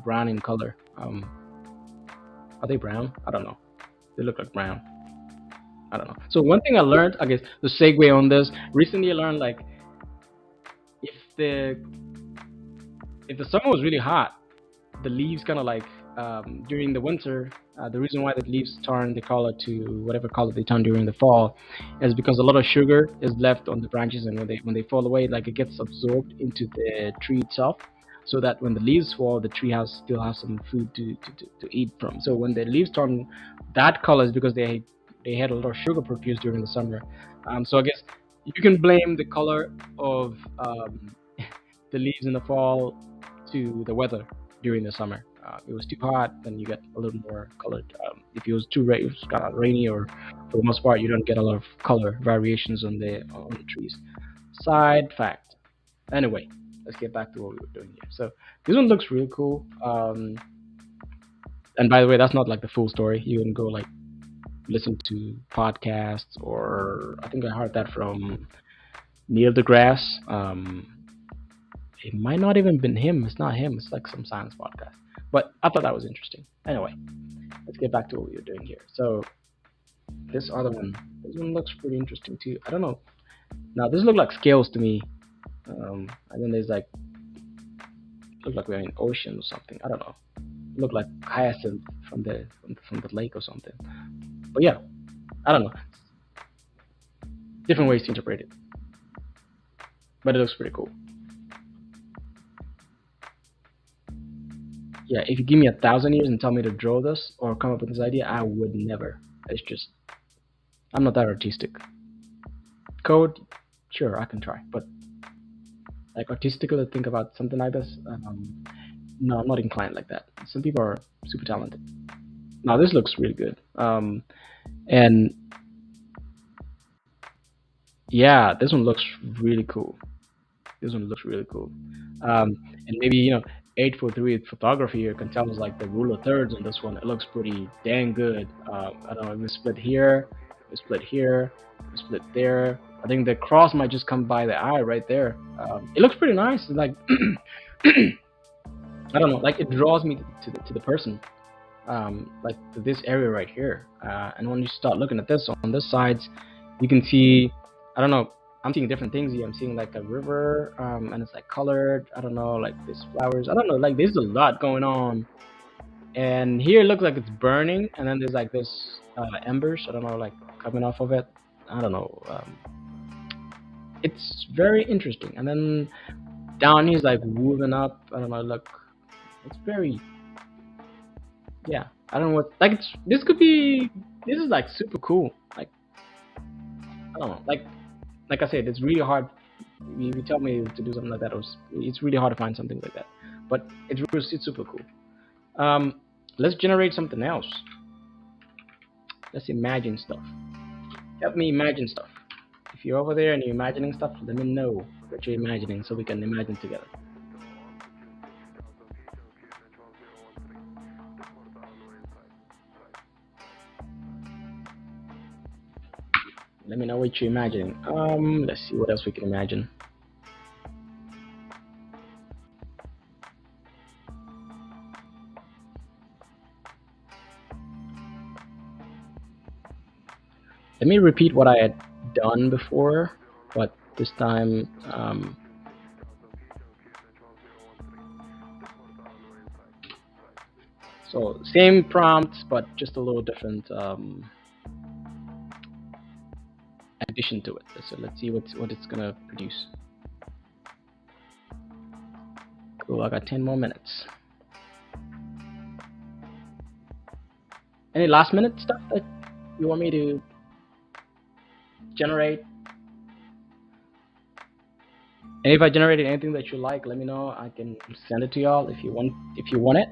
brown in color. Are they brown? I don't know. They look like brown. I don't know. So one thing I learned, I guess, the segue on this. Recently, I learned like if the summer was really hot, the leaves kind of like during the winter. The reason why the leaves turn the color to whatever color they turn during the fall is because a lot of sugar is left on the branches, and when they fall away, like it gets absorbed into the tree itself, so that when the leaves fall, the tree still has some food to eat from. So when the leaves turn that color is because they had a lot of sugar produced during the summer. So I guess you can blame the color of the leaves in the fall to the weather during the summer. It was too hot, then you get a little more colored. If it was it was kind of rainy, or for the most part, you don't get a lot of color variations on the trees. Side fact. Anyway, let's get back to what we were doing here. So this one looks really cool. And by the way, that's not like the full story. You can go like listen to podcasts, or I think I heard that from Neil deGrasse. It might not even been him. It's not him. It's like some science podcast. But I thought that was interesting. Anyway, let's get back to what we were doing here. So this other one, this one looks pretty interesting too. I don't know. Now this look like scales to me. And then there's like look like we're in ocean or something. I don't know. Look like hyacinth from the lake or something. But yeah, I don't know. Different ways to interpret it. But it looks pretty cool. Yeah, if you give me 1,000 years and tell me to draw this or come up with this idea, I would never. It's just, I'm not that artistic. Code, sure, I can try, but like artistically think about something like this, no, I'm not inclined like that. Some people are super talented. Now this looks really good, and yeah, this one looks really cool. This one looks really cool. And maybe 843 photography here can tell us like the rule of thirds on this one. It looks pretty dang good. I don't know if we split here, we split here, we split there. I think the cross might just come by the eye right there. It looks pretty nice. Like I don't know, like it draws me to the person. Like to this area right here. And when you start looking at this on this sides, you can see, I don't know, I'm seeing different things here. I'm seeing like a river, and it's like colored. I don't know, like these flowers. I don't know, like there's a lot going on. And here it looks like it's burning, and then there's like this embers. I don't know, like coming off of it. I don't know. It's very interesting. And then down here is like moving up. I don't know. Look, it's very, yeah. I don't know what, like it's, this could be. This is like super cool. Like I don't know, like I said, it's really hard. If you tell me to do something like that, it's really hard to find something like that. But it's super cool. Let's generate something else. Let's imagine stuff. Help me imagine stuff. If you're over there and you're imagining stuff, let me know what you're imagining so we can imagine together. Let me know what you're imagining. Let's see what else we can imagine. Let me repeat what I had done before, but this time, so same prompts, but just a little different addition to it. So let's see what it's gonna produce. Cool, I got 10 more minutes. Any last minute stuff that you want me to generate? And if I generated anything that you like, let me know. I can send it to y'all if you want it.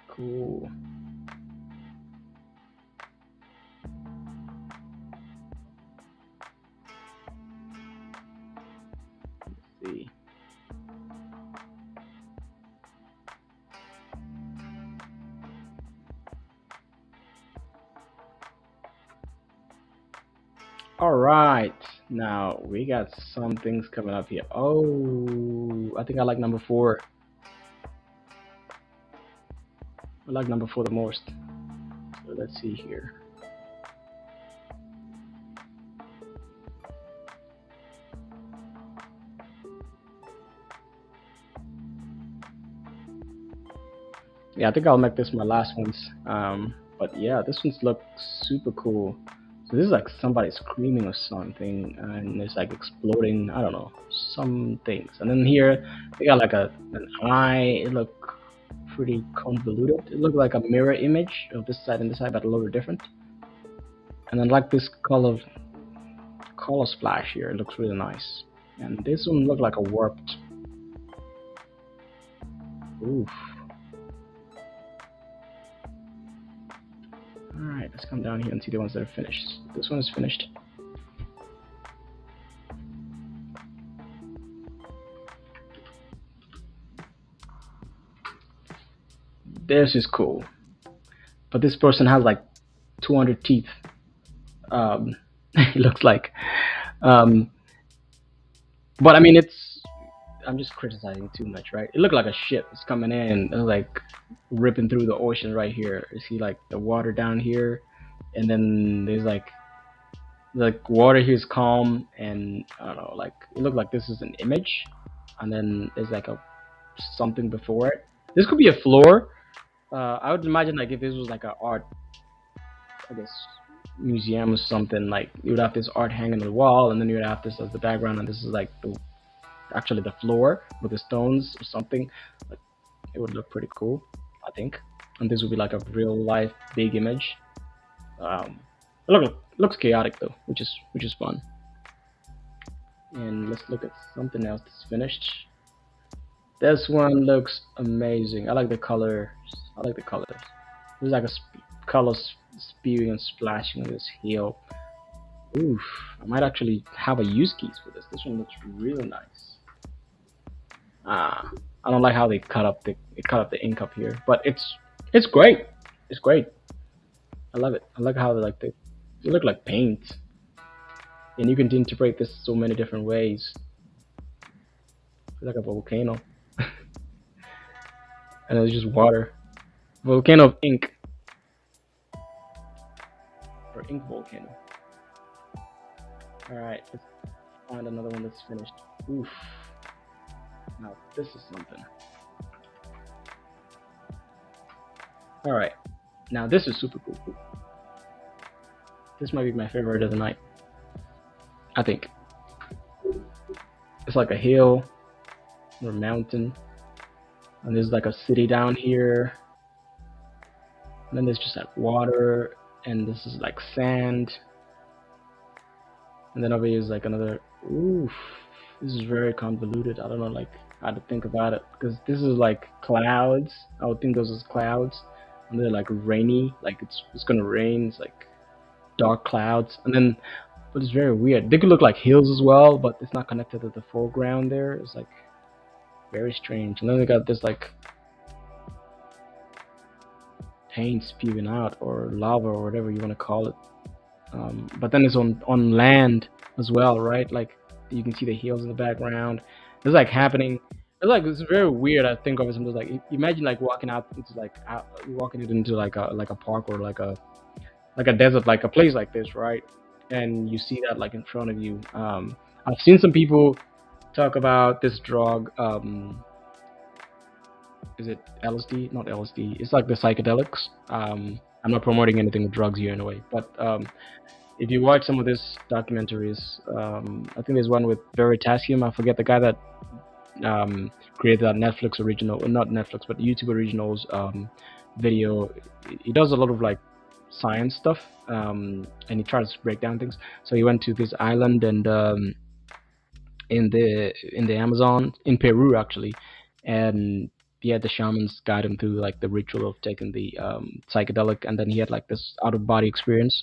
Cool. Let's see. All right, now we got some things coming up here. Oh, I think I like number 4. I like number 4 the most. So let's see here. Yeah, I think I'll make this my last ones. But yeah, this one's look super cool. So this is like somebody screaming or something, and it's like exploding. I don't know, some things. And then here they got like an eye. It look pretty convoluted. It looked like a mirror image of this side and this side, but a little different. And then like this color splash here, it looks really nice. And this one looked like a warped. Oof. Alright, let's come down here and see the ones that are finished. This one is finished. This is cool. But this person has like 200 teeth. It looks like. But I mean, I'm just criticizing too much, right? It looked like a ship. It's coming in, like ripping through the ocean right here. You see like the water down here, and then there's like water here is calm, and I don't know, like it looked like this is an image, and then there's like a something before it. This could be a floor. I would imagine like if this was like an art, I guess, museum or something, like you would have this art hanging on the wall, and then you would have this as the background, and this is like actually the floor with the stones or something. Like, it would look pretty cool, I think. And this would be like a real life big image. It looks chaotic though, which is fun. And let's look at something else that's finished. This one looks amazing. I like the colors. There's like a colors spewing and splashing on this hill. Oof, I might actually have a use case for this. This one looks really nice. I don't like how they cut up the ink up here, but it's great. It's great. I love it. I like how they look like paint, and you can interpret this so many different ways. It's like a volcano, and it's just water. Volcano of ink, or ink volcano. All right, let's find another one that's finished. Oof. Now this is something. Alright, now this is super cool. This might be my favorite of the night, I think. It's like a hill or a mountain, and there's like a city down here, and then there's just like water, and this is like sand, and then over here is like another. Oof, this is very convoluted. I don't know like how to think about it, because this is like clouds. I would think those is clouds, and they're like rainy, like it's gonna rain. It's like dark clouds, and then but it's very weird. They could look like hills as well, but it's not connected to the foreground there. It's like very strange. And then they got this like paint spewing out, or lava, or whatever you want to call it. But then it's on land as well, right? Like you can see the hills in the background. It's like happening. It's very weird. I think of it sometimes, like imagine like walking out into walking it into like a park, or like a desert, like a place like this, right? And you see that like in front of you. I've seen some people talk about this drug. Is it LSD? Not LSD. It's like the psychedelics. I'm not promoting anything with drugs here in a way, but if you watch some of these documentaries, I think there's one with Veritasium. I forget the guy that created that Netflix original, not Netflix, but YouTube originals video. He does a lot of like science stuff, and he tries to break down things. So he went to this island, and in the Amazon, in Peru actually, and he had the shamans guide him through like the ritual of taking the psychedelic, and then he had like this out of body experience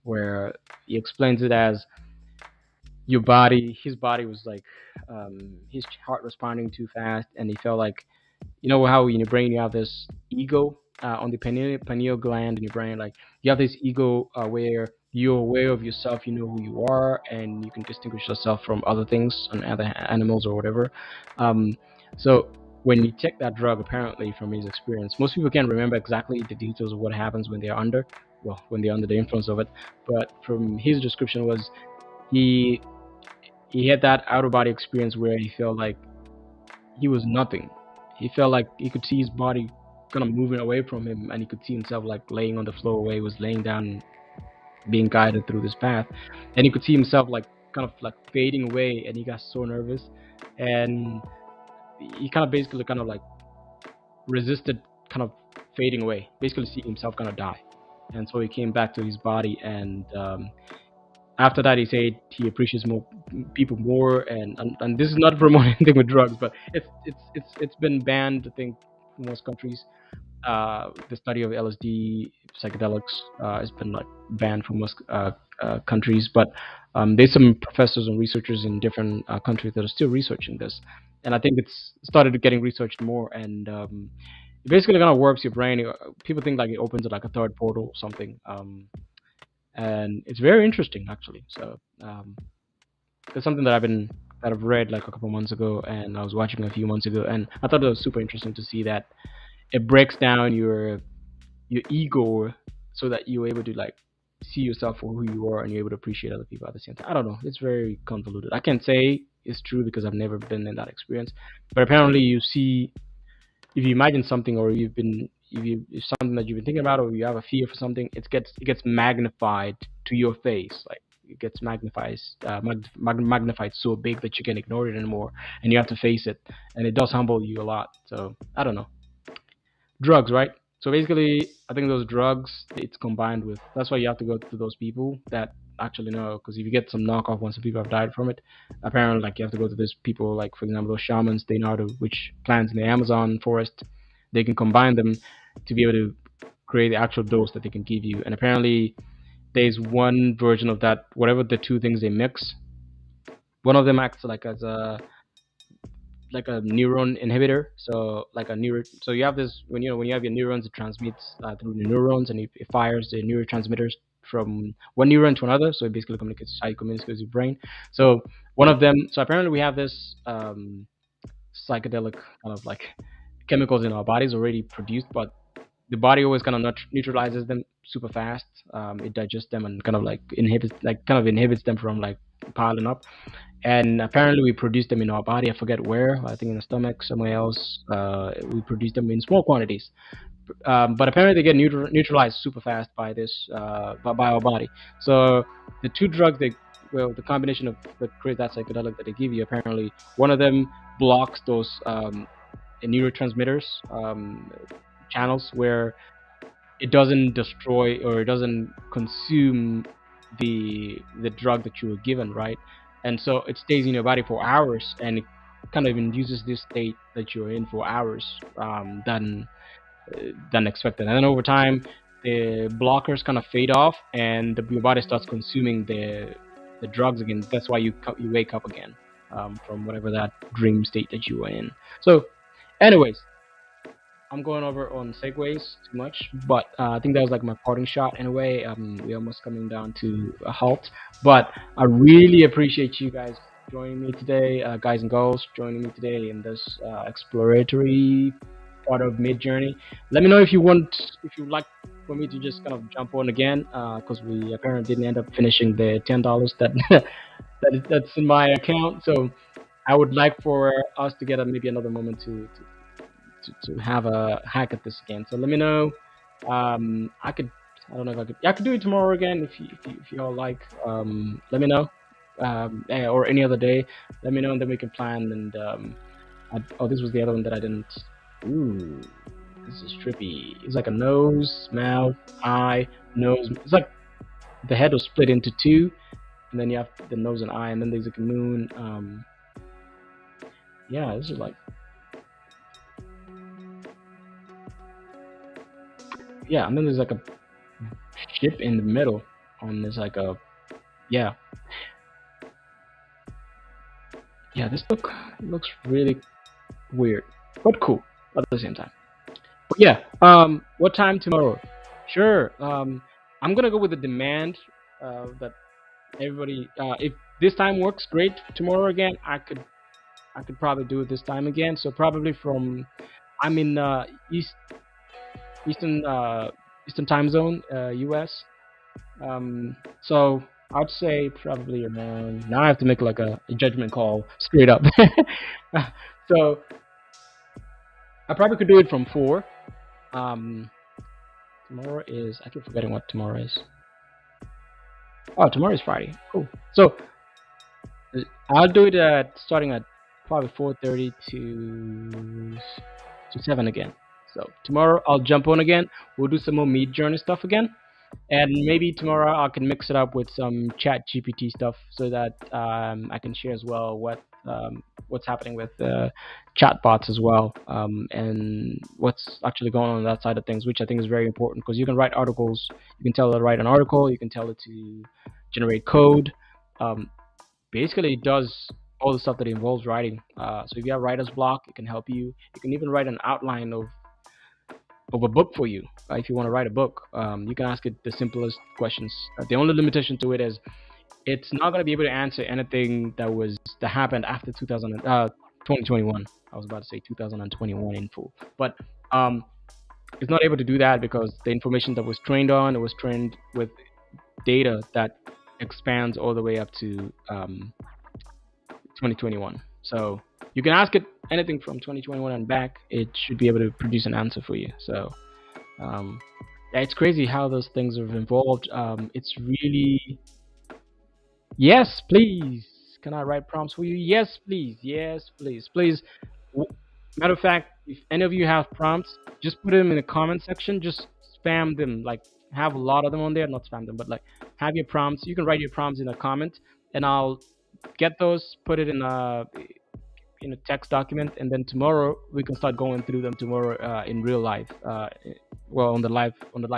where he explains it as his body was like his heart was pounding too fast, and he felt like, you know how in your brain you have this ego on the pineal gland in your brain, like you have this ego where you're aware of yourself, you know who you are, and you can distinguish yourself from other things and other animals or whatever. So when you take that drug, apparently from his experience, most people can't remember exactly the details of what happens when they're under, when they're under the influence of it, but from his description was he he had that out of body experience where he felt like he was nothing. He felt like he could see his body kind of moving away from him, and he could see himself like laying on the floor where he was laying down, being guided through this path, and he could see himself like kind of like fading away, and he got so nervous, and he kind of basically kind of like resisted kind of fading away, basically seeing himself kind of die, and so he came back to his body, and after that he said he appreciates more people more, and this is not promoting anything with drugs, but it's been banned, I think, in most countries. The study of LSD psychedelics has been like banned from most countries, but there's some professors and researchers in different countries that are still researching this, and I think it's started getting researched more, and it basically kind of warps your brain. People think like it opens like a third portal or something, and it's very interesting actually. So it's something that I've read like a couple months ago, and I was watching a few months ago, and I thought it was super interesting to see that it breaks down your ego so that you're able to like see yourself for who you are, and you're able to appreciate other people at the same time. I don't know. It's very convoluted. I can't say it's true because I've never been in that experience, but apparently you see, if you imagine something, or if something that you've been thinking about, or you have a fear for something, it gets magnified to your face, like it gets magnified so big that you can't ignore it anymore, and you have to face it, and it does humble you a lot. So I don't know. Drugs, right? So basically, I think those drugs, it's combined with. That's why you have to go to those people that actually know, because if you get some knockoff ones, some people have died from it. Apparently, like you have to go to these people, like for example, those shamans. They know how to, which plants in the Amazon forest. They can combine them to be able to create the actual dose that they can give you. And apparently, there's one version of that. Whatever the two things they mix, one of them acts like a neuron inhibitor. So like a neuro. So you have this, when you have your neurons, it transmits through the neurons, and it fires the neurotransmitters from one neuron to another. So it basically communicates how you communicate with your brain. So one of them. So apparently we have this psychedelic kind of like chemicals in our bodies already produced, but the body always kind of neutralizes them super fast. It digests them and kind of like inhibits them from like piling up, and apparently we produce them in our body. I forget where. I think in the stomach, somewhere else. We produce them in small quantities, but apparently they get neutralized super fast by this by our body. So the two drugs the combination of that create that psychedelic that they give you, apparently one of them blocks those neurotransmitters channels, where it doesn't destroy or it doesn't consume the drug that you were given, right? And so it stays in your body for hours, and it kind of induces this state that you're in for hours, than expected. And then over time, the blockers kind of fade off, and your body starts consuming the drugs again. That's why you wake up again from whatever that dream state that you were in. So, anyways, I'm going over on segues too much, but I think that was like my parting shot. Anyway, we're almost coming down to a halt, but I really appreciate you guys joining me today, guys and girls, joining me today in this exploratory part of Midjourney. Let me know if you like for me to just kind of jump on again, because we apparently didn't end up finishing the $10 that that's in my account. So I would like for us to get maybe another moment to have a hack at this again. So let me know. I could. I don't know if I could. Yeah, I could do it tomorrow again if you all like. Let me know. Or any other day. Let me know, and then we can plan. And oh, this was the other one that I didn't. Ooh, this is trippy. It's like a nose, mouth, eye, nose. It's like the head was split into two, and then you have the nose and eye, and then there's like a moon. Yeah, this is like. Yeah, and then there's like a ship in the middle on this like a yeah this looks really weird but cool at the same time. But yeah, what time tomorrow? Sure. I'm gonna go with the demand that everybody if this time works great tomorrow again, I could probably do it this time again. So probably from I'm in eastern eastern time zone, US. So I'd say probably around. Now I have to make like a judgment call straight up. So I probably could do it from 4. Um, Tomorrow is. I keep forgetting what tomorrow is. Oh, tomorrow is Friday. Cool. So I'll do it at starting at probably 4:30 to 7 again. So tomorrow I'll jump on again. We'll do some more Midjourney stuff again. And maybe tomorrow I can mix it up with some Chat GPT stuff so that I can share as well what's happening with chatbots as well, and what's actually going on that side of things, which I think is very important because you can write articles. You can tell it to write an article. You can tell it to generate code. Um, Basically, it does all the stuff that involves writing. So if you have writer's block, it can help you. You can even write an outline of a book for you. If you want to write a book, you can ask it the simplest questions. The only limitation to it is it's not going to be able to answer anything that happened after 2021. I was about to say 2021 in full, but it's not able to do that because the information that was trained on, it was trained with data that expands all the way up to 2021. So you can ask it anything from 2021 and back. It should be able to produce an answer for you. So yeah, it's crazy how those things have evolved. It's really yes, please. Can I write prompts for you? Yes, please. Yes, please. Please. Matter of fact, if any of you have prompts, just put them in the comment section. Just spam them. Like have a lot of them on there. Not spam them, but like have your prompts. You can write your prompts in a comment, and I'll get those, put it in a text document, and then tomorrow we can start going through them tomorrow in real life. Well, on the live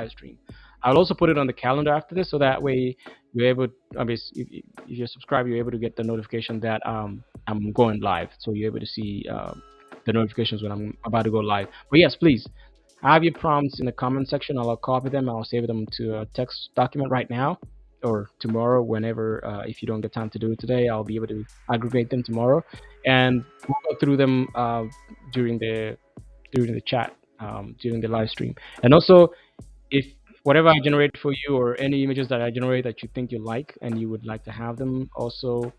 stream. I'll also put it on the calendar after this, so that way you're able. I mean, if you're subscribed, you're able to get the notification that I'm going live, so you're able to see the notifications when I'm about to go live. But yes, please have your prompts in the comment section. I'll copy them. I'll save them to a text document right now or tomorrow, whenever. If you don't get time to do it today, I'll be able to aggregate them tomorrow, and we'll go through them during the chat, during the live stream. And also, if whatever I generate for you or any images that I generate that you think you like and you would like to have them, also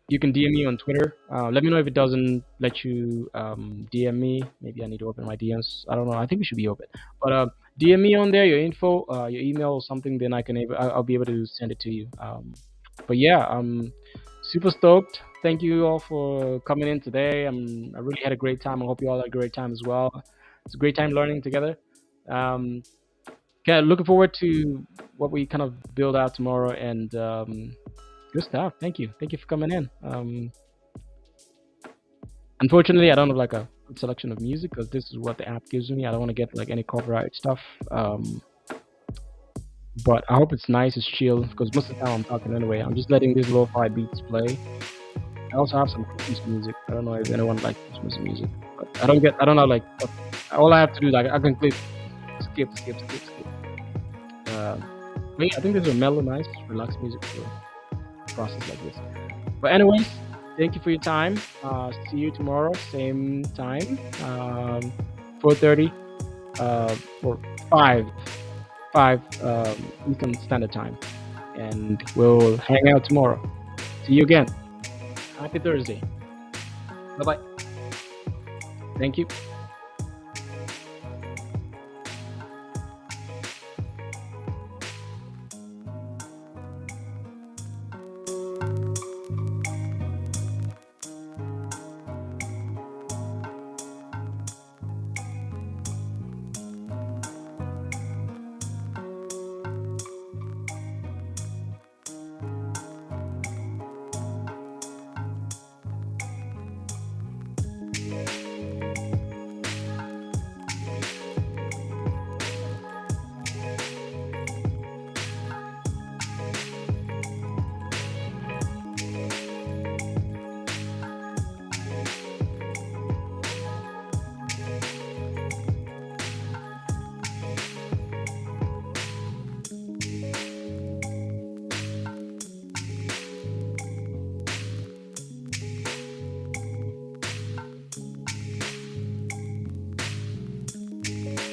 you can DM me on Twitter. Let me know if it doesn't let you DM me. Maybe I need to open my DMs. I don't know. I think we should be open. But DM me on there, your info, your email or something. Then I'll be able to send it to you. But yeah, I'm super stoked. Thank you all for coming in today. I really had a great time. I hope you all had a great time as well. It's a great time learning together. Okay, looking forward to what we kind of build out tomorrow, and good stuff. Thank you for coming in. Unfortunately, I don't have like a good selection of music because this is what the app gives me. I don't want to get like any copyright stuff. but I hope it's nice, it's chill, because most of the time I'm talking anyway. I'm just letting these lo-fi beats play. I also have some Christmas music. I don't know if anyone likes Christmas music, but I don't know, like, all I have to do, like, I can click, skip. Uh, but yeah, I think this is a mellow, nice, relaxed music for a process like this. But anyways, thank you for your time. See you tomorrow, same time, 4:30, or 5 Eastern Standard Time, and we'll hang out tomorrow. See you again. Happy Thursday. Bye bye. Thank you.